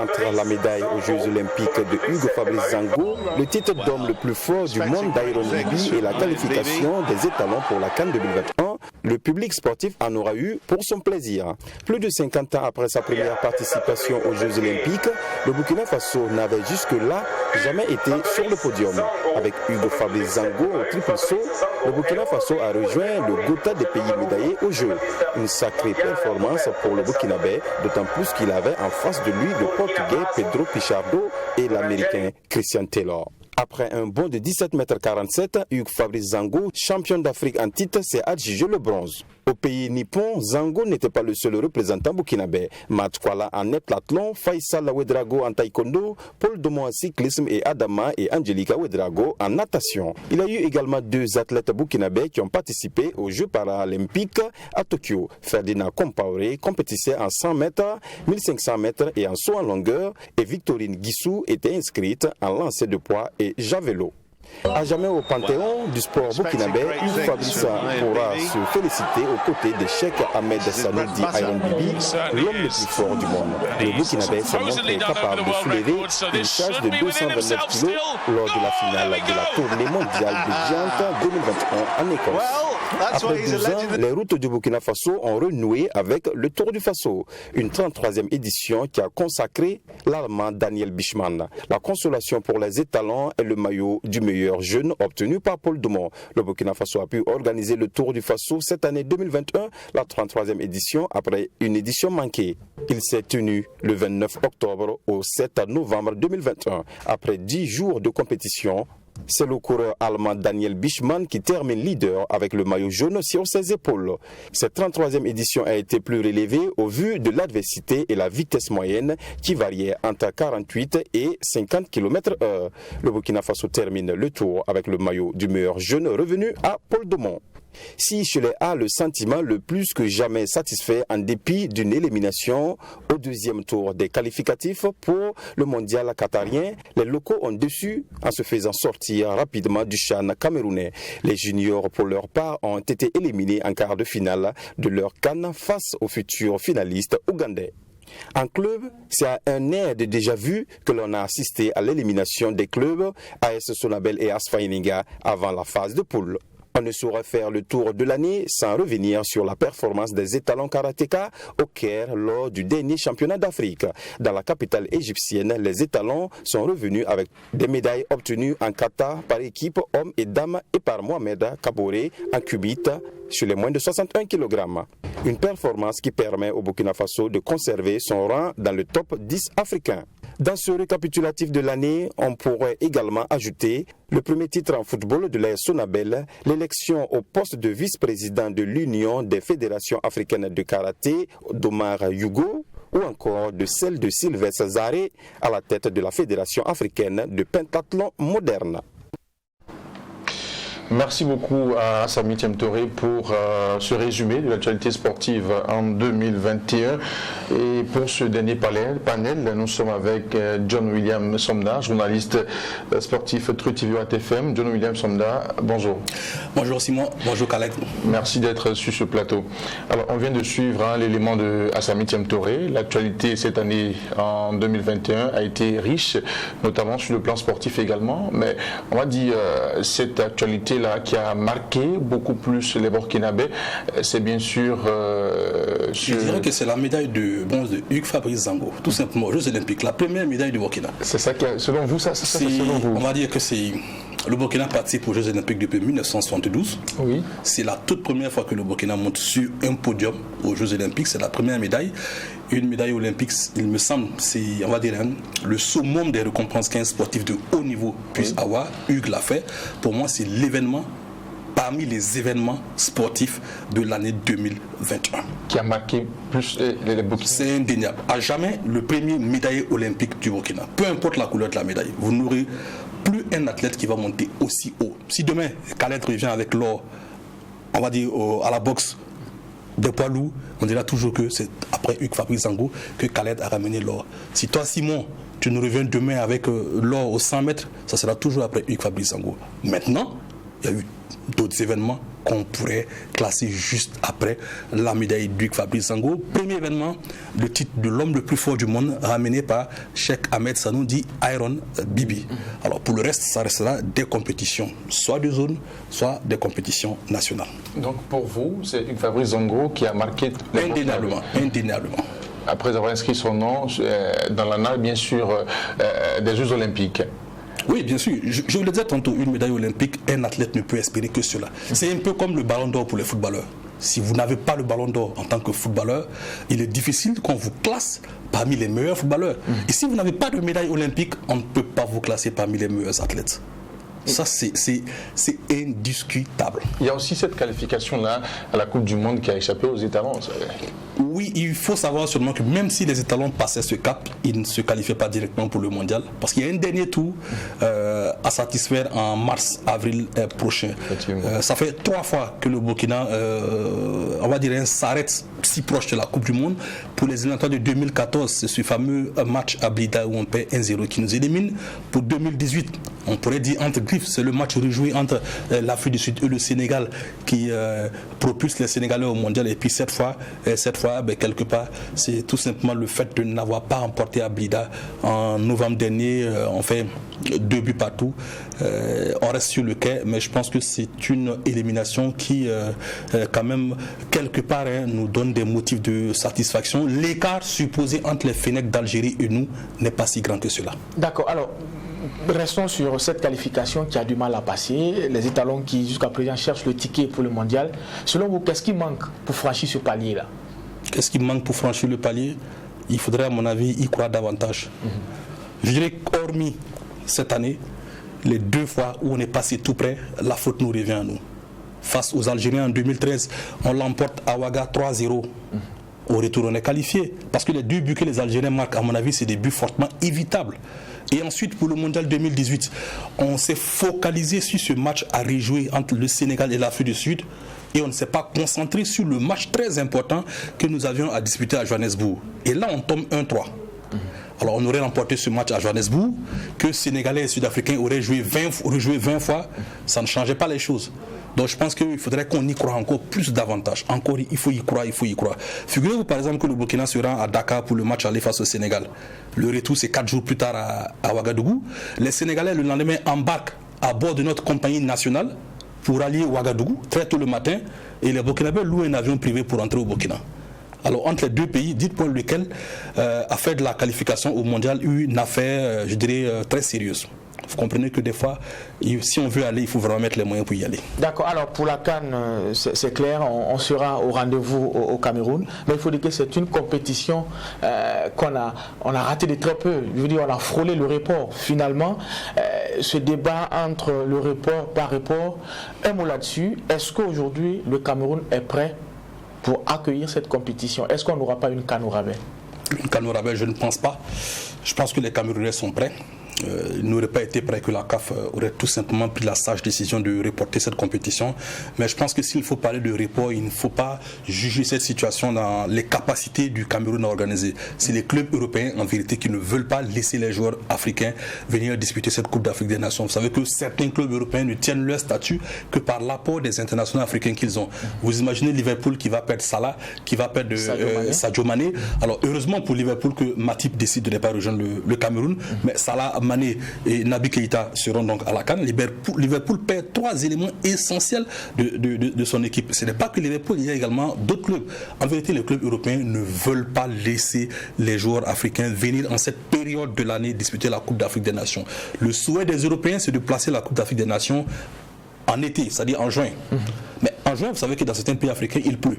Entre la médaille aux Jeux Olympiques de Hugo Fabrice Zango, le titre d'homme le plus fort du monde d'Iron Libby et la qualification des étalons pour la CAN 2021, le public sportif en aura eu pour son plaisir. Plus de 50 ans après sa première participation aux Jeux Olympiques, le Burkina Faso n'avait jusque-là jamais été sur le podium. Avec Hugo Fabrice Zango au triple saut, le Burkina Faso a rejoint le Gotha des pays médaillés aux Jeux. Une sacrée performance pour le Burkinabé, d'autant plus qu'il avait en face de lui le Portugais Pedro Pichardo et l'Américain Christian Taylor. Après un bond de 17,47 m, Hugues Fabrice Zango, champion d'Afrique en titre, s'est adjugé le bronze. Au pays nippon, Zango n'était pas le seul représentant burkinabé. Matt Kwala en heptathlon, Faisal Ouedraogo en taekwondo, Paul Domo en cyclisme et Adama et Angelica Ouedraogo en natation. Il y a eu également 2 athlètes burkinabés qui ont participé aux Jeux paralympiques à Tokyo. Ferdinand Compaoré compétissait en 100 mètres, 1500 mètres et en saut en longueur, et Victorine Guissou était inscrite en lancer de poids et javelot. À jamais au panthéon du sport burkinabé, Hugues Fabrice pourra se féliciter aux côtés de Cheikh Ahmed Sanoudi Iron Bibi, l'homme le plus fort du monde. Le burkinabé s'est montré capable de soulever une charge de 229 kg lors de la finale de la tournée mondiale de Giant 2021 en Écosse. Après 12 ans, les routes du Burkina Faso ont renoué avec le Tour du Faso, une 33e édition qui a consacré l'Allemand Daniel Bischmann. La consolation pour les étalons est le maillot du meilleur jeune obtenu par Paul Dumont. Le Burkina Faso a pu organiser le Tour du Faso cette année 2021, la 33e édition, après une édition manquée. Il s'est tenu le 29 octobre au 7 novembre 2021, après 10 jours de compétition. C'est le coureur allemand Daniel Bischmann qui termine leader avec le maillot jaune sur ses épaules. Cette 33e édition a été plus relevée au vu de l'adversité et la vitesse moyenne qui variait entre 48 et 50 km/h. Le Burkina Faso termine le tour avec le maillot du meilleur jeune revenu à Paul Dumont. Si Cholet a le sentiment le plus que jamais satisfait en dépit d'une élimination au deuxième tour des qualificatifs pour le mondial qatarien, les locaux ont déçu en se faisant sortir rapidement du CHAN camerounais. Les juniors pour leur part ont été éliminés en quart de finale de leur CAN face aux futurs finalistes ougandais. En club, c'est à un air de déjà-vu que l'on a assisté à l'élimination des clubs AS Sonabel et AS Faininga avant la phase de poule. On ne saurait faire le tour de l'année sans revenir sur la performance des étalons karatéka au Caire lors du dernier championnat d'Afrique. Dans la capitale égyptienne, les étalons sont revenus avec des médailles obtenues en kata par équipe hommes et dames et par Mohamed Kaboré en kubite sur les moins de 61 kg. Une performance qui permet au Burkina Faso de conserver son rang dans le top 10 africain. Dans ce récapitulatif de l'année, on pourrait également ajouter le premier titre en football de l'AS Sonabel, l'élection au poste de vice-président de l'Union des fédérations africaines de karaté d'Omar Yugo, ou encore de celle de Sylvestre Zaré à la tête de la Fédération africaine de pentathlon moderne. Merci beaucoup à Samy Thiam-Touré pour ce résumé de l'actualité sportive en 2021. Et pour ce dernier panel, nous sommes avec John William Somda, journaliste sportif Truth TV ATFM. John William Somda, bonjour. Bonjour Simon, bonjour Khaled. Merci d'être sur ce plateau. Alors, on vient de suivre l'élément de Samy Thiam-Touré. L'actualité cette année en 2021 a été riche, notamment sur le plan sportif également. Mais on va dire cette actualité qui a marqué beaucoup plus les Burkinabés, c'est bien sûr... Je dirais que c'est la médaille de bronze de Hugues Fabrice Zango, tout simplement, aux Jeux Olympiques, la première médaille du Burkina. C'est ça qui selon vous, selon vous. On va dire que c'est... Le Burkina participe aux Jeux Olympiques depuis 1972. Oui. C'est la toute première fois que le Burkina monte sur un podium aux Jeux Olympiques. C'est la première médaille. Une médaille olympique, il me semble, c'est, on va dire, le summum des récompenses qu'un sportif de haut niveau puisse avoir. Hugues l'a fait. Pour moi, c'est l'événement parmi les événements sportifs de l'année 2021. Qui a marqué plus les Burkina. C'est indéniable. À jamais, le premier médaillé olympique du Burkina. Peu importe la couleur de la médaille. Vous n'aurez plus un athlète qui va monter aussi haut. Si demain, Khaled revient avec l'or, on va dire à la boxe de poids lourd, on dira toujours que c'est après Hugues Fabrice Zango que Khaled a ramené l'or. Si toi, Simon, tu nous reviens demain avec l'or aux 100 mètres, ça sera toujours après Hugues Fabrice Zango. Maintenant, il y a eu d'autres événements qu'on pourrait classer juste après la médaille d'Hugues Fabrice Zango. Premier événement, le titre de l'homme le plus fort du monde, ramené par Cheikh Ahmed Sanoudi Iron Bibi. Alors pour le reste, ça restera des compétitions, soit de zone, soit des compétitions nationales. Donc pour vous, c'est Hugues Fabrice Zango qui a marqué... Indéniablement. Après avoir inscrit son nom dans l'annale, bien sûr, des Jeux Olympiques. Oui, bien sûr. Je vous le disais tantôt, une médaille olympique, un athlète ne peut espérer que cela. C'est un peu comme le ballon d'or pour les footballeurs. Si vous n'avez pas le ballon d'or en tant que footballeur, il est difficile qu'on vous classe parmi les meilleurs footballeurs. Et si vous n'avez pas de médaille olympique, on ne peut pas vous classer parmi les meilleurs athlètes. Ça, c'est indiscutable. Il y a aussi cette qualification-là à la Coupe du Monde qui a échappé aux étalons. Oui, il faut savoir seulement que même si les étalons passaient ce cap, ils ne se qualifiaient pas directement pour le mondial. Parce qu'il y a un dernier tour à satisfaire en mars-avril prochain. Ça fait 3 fois que le Burkina, on va dire, s'arrête si proche de la Coupe du Monde. Pour les éliminatoires de 2014, c'est ce fameux match à Blida où on perd 1-0 qui nous élimine. Pour 2018, on pourrait dire entre décrivent, c'est le match rejoué entre l'Afrique du Sud et le Sénégal qui propulse les Sénégalais au mondial. Et puis cette fois quelque part, c'est tout simplement le fait de n'avoir pas emporté à Blida en novembre dernier. On fait 2 buts partout. On reste sur le quai, mais je pense que c'est une élimination qui, quand même, quelque part, nous donne des motifs de satisfaction. L'écart supposé entre les Fennecs d'Algérie et nous n'est pas si grand que cela. D'accord. Alors, restons sur cette qualification qui a du mal à passer. Les étalons qui, jusqu'à présent, cherchent le ticket pour le mondial. Selon vous, qu'est-ce qui manque pour franchir ce palier-là? Qu'est-ce qui manque pour franchir le palier? Il faudrait, à mon avis, y croire davantage. Je dirais qu'hormis cette année, les 2 fois où on est passé tout près, la faute nous revient à nous. Face aux Algériens en 2013, on l'emporte à Ouaga 3-0. Au retour, on est qualifié. Parce que les 2 buts que les Algériens marquent, à mon avis, c'est des buts fortement évitables. Et ensuite, pour le mondial 2018, on s'est focalisé sur ce match à rejouer entre le Sénégal et l'Afrique du Sud. Et on ne s'est pas concentré sur le match très important que nous avions à disputer à Johannesburg. Et là, on tombe 1-3. Alors, on aurait remporté ce match à Johannesburg, que Sénégalais et Sud-Africains auraient rejoué 20 fois. Ça ne changeait pas les choses. Donc je pense qu'il faudrait qu'on y croit encore plus davantage. Encore, il faut y croire. Figurez-vous par exemple que le Burkina sera à Dakar pour le match aller face au Sénégal. Le retour, c'est 4 jours plus tard à Ouagadougou. Les Sénégalais, le lendemain, embarquent à bord de notre compagnie nationale pour aller à Ouagadougou très tôt le matin. Et les Burkinabés louent un avion privé pour entrer au Burkina. Alors entre les 2 pays, dites-moi lequel a fait de la qualification au mondial une affaire, je dirais, très sérieuse. Vous comprenez que des fois, si on veut aller, il faut vraiment mettre les moyens pour y aller. D'accord, alors pour la CAN, c'est clair, on sera au rendez-vous au Cameroun. Mais il faut dire que c'est une compétition on a raté de très peu. Je veux dire, on a frôlé le report. Finalement, ce débat entre le report par report, un mot là-dessus, est-ce qu'aujourd'hui, le Cameroun est prêt pour accueillir cette compétition? Est-ce qu'on n'aura pas une CAN au rabais? Une CAN au rabais, je ne pense pas. Je pense que les Camerounais sont prêts. Il n'aurait pas été prêt que la CAF aurait tout simplement pris la sage décision de reporter cette compétition. Mais je pense que s'il faut parler de report, il ne faut pas juger cette situation dans les capacités du Cameroun à organiser. C'est les clubs européens en vérité qui ne veulent pas laisser les joueurs africains venir disputer cette Coupe d'Afrique des Nations. Vous savez que certains clubs européens ne tiennent leur statut que par l'apport des internationaux africains qu'ils ont. Vous imaginez Liverpool qui va perdre Salah, qui va perdre Sadio Mané. Alors heureusement pour Liverpool que Matip décide de ne pas rejoindre le Cameroun, mais Salah, Mané et Naby Keïta seront donc à la CAN. Liverpool perd 3 éléments essentiels de son équipe. Ce n'est pas que Liverpool, il y a également d'autres clubs. En vérité, les clubs européens ne veulent pas laisser les joueurs africains venir en cette période de l'année disputer la Coupe d'Afrique des Nations. Le souhait des Européens, c'est de placer la Coupe d'Afrique des Nations en été, c'est-à-dire en juin. Mais en juin, vous savez que dans certains pays africains, il pleut.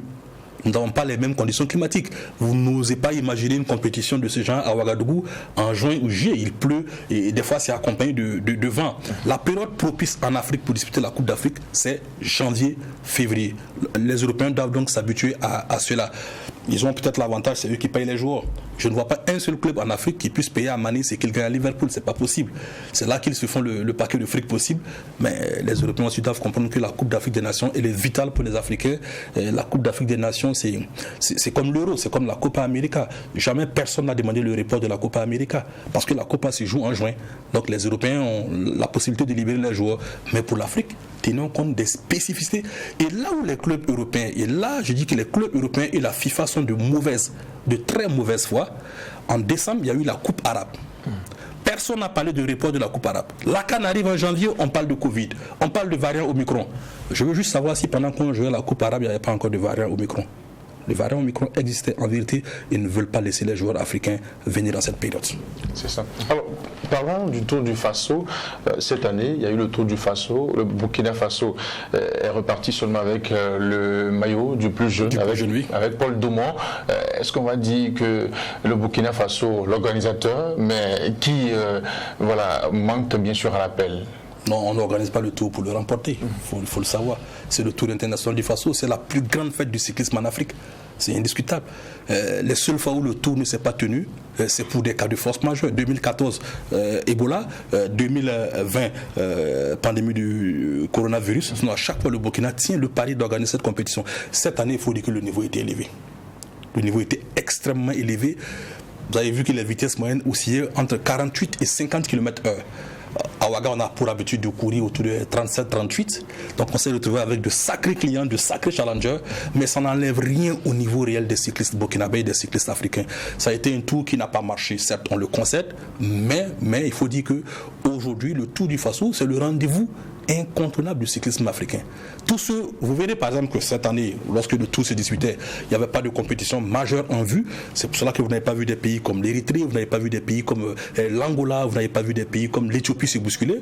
Nous n'avons pas les mêmes conditions climatiques. Vous n'osez pas imaginer une compétition de ce genre à Ouagadougou en juin ou juillet. Il pleut et des fois c'est accompagné de vent. La période propice en Afrique pour disputer la Coupe d'Afrique, c'est janvier, février. Les Européens doivent donc s'habituer à cela. Ils ont peut-être l'avantage, c'est eux qui payent les joueurs. Je ne vois pas un seul club en Afrique qui puisse payer à Mané ce qu'il gagne à Liverpool. C'est pas possible. C'est là qu'ils se font le paquet de fric possible. Mais les Européens aussi doivent comprendre que la Coupe d'Afrique des Nations, elle est vitale pour les Africains. Et la Coupe d'Afrique des Nations, c'est comme l'Euro, c'est comme la Copa América. Jamais personne n'a demandé le report de la Copa América. Parce que la Copa se joue en juin. Donc les Européens ont la possibilité de libérer les joueurs. Mais pour l'Afrique, tenons compte des spécificités. Et là où les clubs européens, et là je dis que les clubs européens et la FIFA sont de très mauvaise foi. En décembre, il y a eu la Coupe arabe. Personne n'a parlé de report de la Coupe arabe. La CAN arrive en janvier, on parle de Covid. On parle de variant Omicron. Je veux juste savoir si pendant qu'on jouait la Coupe arabe, il n'y avait pas encore de variant Omicron. Les variants Omicron existaient en vérité et ne veulent pas laisser les joueurs africains venir dans cette période. C'est ça. Alors, parlons du Tour du Faso. Cette année, il y a eu le Tour du Faso. Le Burkina Faso est reparti seulement avec le maillot du plus jeune, avec Paul Daumont. Est-ce qu'on va dire que le Burkina Faso, l'organisateur, mais qui manque bien sûr à l'appel? Non, on n'organise pas le Tour pour le remporter, il faut le savoir. C'est le Tour international du Faso, c'est la plus grande fête du cyclisme en Afrique. C'est indiscutable. Les seules fois où le Tour ne s'est pas tenu, c'est pour des cas de force majeure. 2014, Ebola. 2020, pandémie du coronavirus. Sinon, à chaque fois, le Burkina tient le pari d'organiser cette compétition. Cette année, il faut dire que le niveau était élevé. Le niveau était extrêmement élevé. Vous avez vu que les vitesses moyennes oscillaient entre 48 et 50 km/h. À Ouaga, on a pour habitude de courir autour de 37-38. Donc on s'est retrouvé avec de sacrés clients, de sacrés challengers, mais ça n'enlève rien au niveau réel des cyclistes burkinabés et des cyclistes africains. Ça a été un tour qui n'a pas marché, certes on le concède, mais il faut dire qu'aujourd'hui, le Tour du Faso, c'est le rendez-vous incontournable du cyclisme africain. Tous ceux, vous verrez par exemple que cette année, lorsque le Tour se disputait, il n'y avait pas de compétition majeure en vue. C'est pour cela que vous n'avez pas vu des pays comme l'Érythrée, vous n'avez pas vu des pays comme l'Angola, vous n'avez pas vu des pays comme l'Éthiopie se bousculer.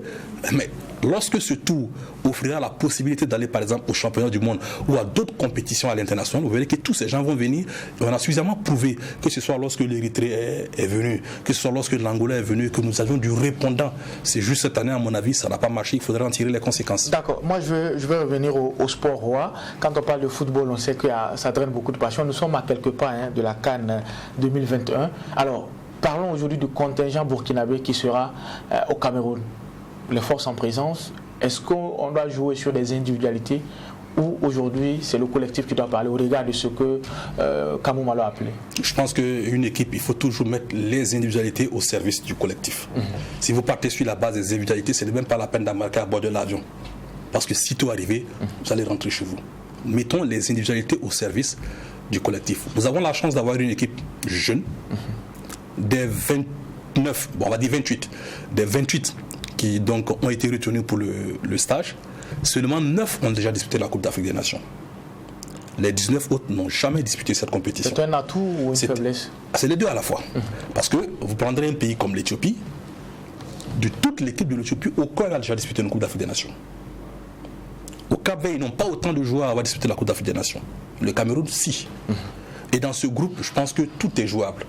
Mais lorsque ce Tour offrira la possibilité d'aller par exemple au championnat du monde ou à d'autres compétitions à l'international, vous verrez que tous ces gens vont venir. Et on a suffisamment prouvé, que ce soit lorsque l'Érythrée est venue, que ce soit lorsque l'Angola est venue, que nous avions du répondant. C'est juste cette année, à mon avis, ça n'a pas marché. Il faudrait en tirer les conséquences. D'accord. Moi, je vais revenir au sport roi. Quand on parle de football, on sait que ça draine beaucoup de passion. Nous sommes à quelques pas de la CAN 2021. Alors, parlons aujourd'hui du contingent burkinabé qui sera au Cameroun. Les forces en présence, est-ce qu'on doit jouer sur des individualités ou aujourd'hui c'est le collectif qui doit parler au regard de ce que Kamou Malo a appelé? Je pense qu'une équipe, il faut toujours mettre les individualités au service du collectif. Si vous partez sur la base des individualités, ce n'est même pas la peine d'embarquer à bord de l'avion. Parce que si tout arrive, vous allez rentrer chez vous. Mettons les individualités au service du collectif. Nous avons la chance d'avoir une équipe jeune, des 29, bon on va dire 28, des 28 qui donc ont été retenus pour le stage. Seulement 9 ont déjà disputé la Coupe d'Afrique des Nations. Les 19 autres n'ont jamais disputé cette compétition. C'est un atout ou une faiblesse? C'est les deux à la fois. Parce que vous prendrez un pays comme l'Éthiopie, de toute l'équipe de l'Éthiopie, aucun n'a déjà disputé une Coupe d'Afrique des Nations. Au Cap-Vert, ils n'ont pas autant de joueurs à avoir disputé la Coupe d'Afrique des Nations. Le Cameroun, si. Et dans ce groupe, je pense que tout est jouable.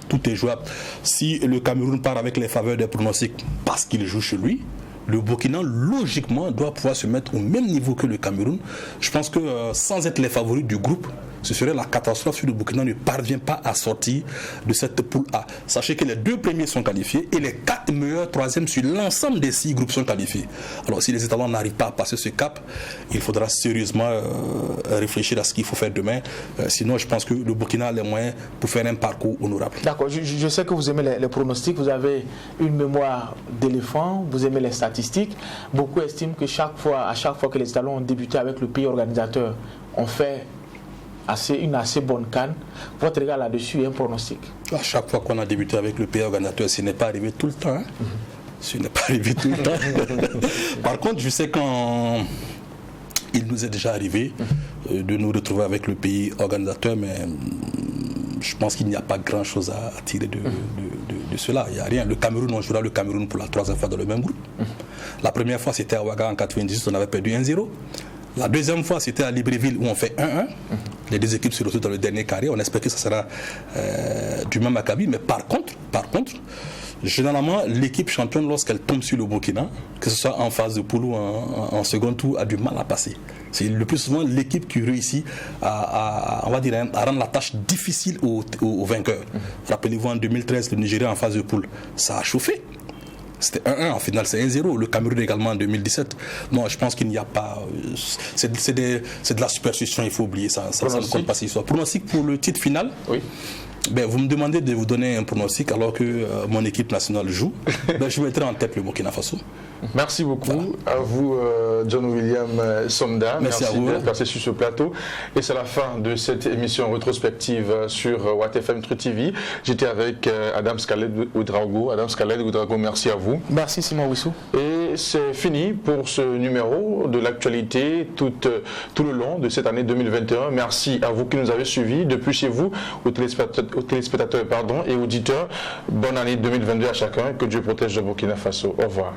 Tout est jouable. Si le Cameroun part avec les faveurs des pronostics parce qu'il joue chez lui, le Burkina, logiquement, doit pouvoir se mettre au même niveau que le Cameroun. Je pense que sans être les favoris du groupe, ce serait la catastrophe si le Burkina ne parvient pas à sortir de cette poule A. Sachez que les 2 premiers sont qualifiés et les 4 meilleurs troisièmes sur l'ensemble des 6 groupes sont qualifiés. Alors si les États n'arrivent pas à passer ce cap, il faudra sérieusement réfléchir à ce qu'il faut faire demain. Sinon, je pense que le Burkina a les moyens pour faire un parcours honorable. D'accord, je sais que vous aimez les pronostics, vous avez une mémoire d'éléphant, vous aimez les statistiques. Beaucoup estiment que à chaque fois que les États ont débuté avec le pays organisateur, on fait une assez bonne CAN. Votre regard là-dessus est un pronostic? À chaque fois qu'on a débuté avec le pays organisateur, ce n'est pas arrivé tout le temps. Ce n'est pas arrivé tout le temps. Par contre, je sais quand il nous est déjà arrivé de nous retrouver avec le pays organisateur, mais je pense qu'il n'y a pas grand-chose à tirer de cela. Il n'y a rien. Le Cameroun, on jouera le Cameroun pour la 3e fois dans le même groupe. La première fois, c'était à Ouaga en 98, on avait perdu 1-0. La deuxième fois, c'était à Libreville où on fait 1-1. Les 2 équipes se retrouvent dans le dernier carré. On espère que ça sera du même acabit. Mais par contre, généralement, l'équipe championne, lorsqu'elle tombe sur le Burkina, que ce soit en phase de poule ou en second tour, a du mal à passer. C'est le plus souvent l'équipe qui réussit à rendre la tâche difficile aux vainqueurs. Rappelez-vous, en 2013, le Nigeria en phase de poule, ça a chauffé. C'était 1-1, en finale c'est 1-0. Le Cameroun également en 2017. Non, je pense qu'il n'y a pas... C'est de la superstition, il faut oublier ça. Ça ne compte pas cette histoire. Pronostic pour le titre final. Oui. Ben, vous me demandez de vous donner un pronostic alors que mon équipe nationale joue. Ben, je mettrai en tête le Burkina Faso. Merci beaucoup à vous, John William Somda. Merci à vous d'être passé sur ce plateau. Et c'est la fin de cette émission rétrospective sur WattFM Tru TV. J'étais avec Adam Skaled Ouedraogo. Adam Skaled Ouedraogo, merci à vous. Merci Simon Wissou. Et c'est fini pour ce numéro de l'actualité tout le long de cette année 2021. Merci à vous qui nous avez suivis depuis chez vous, aux téléspectateurs et auditeurs. Bonne année 2022 à chacun. Que Dieu protège le Burkina Faso. Au revoir.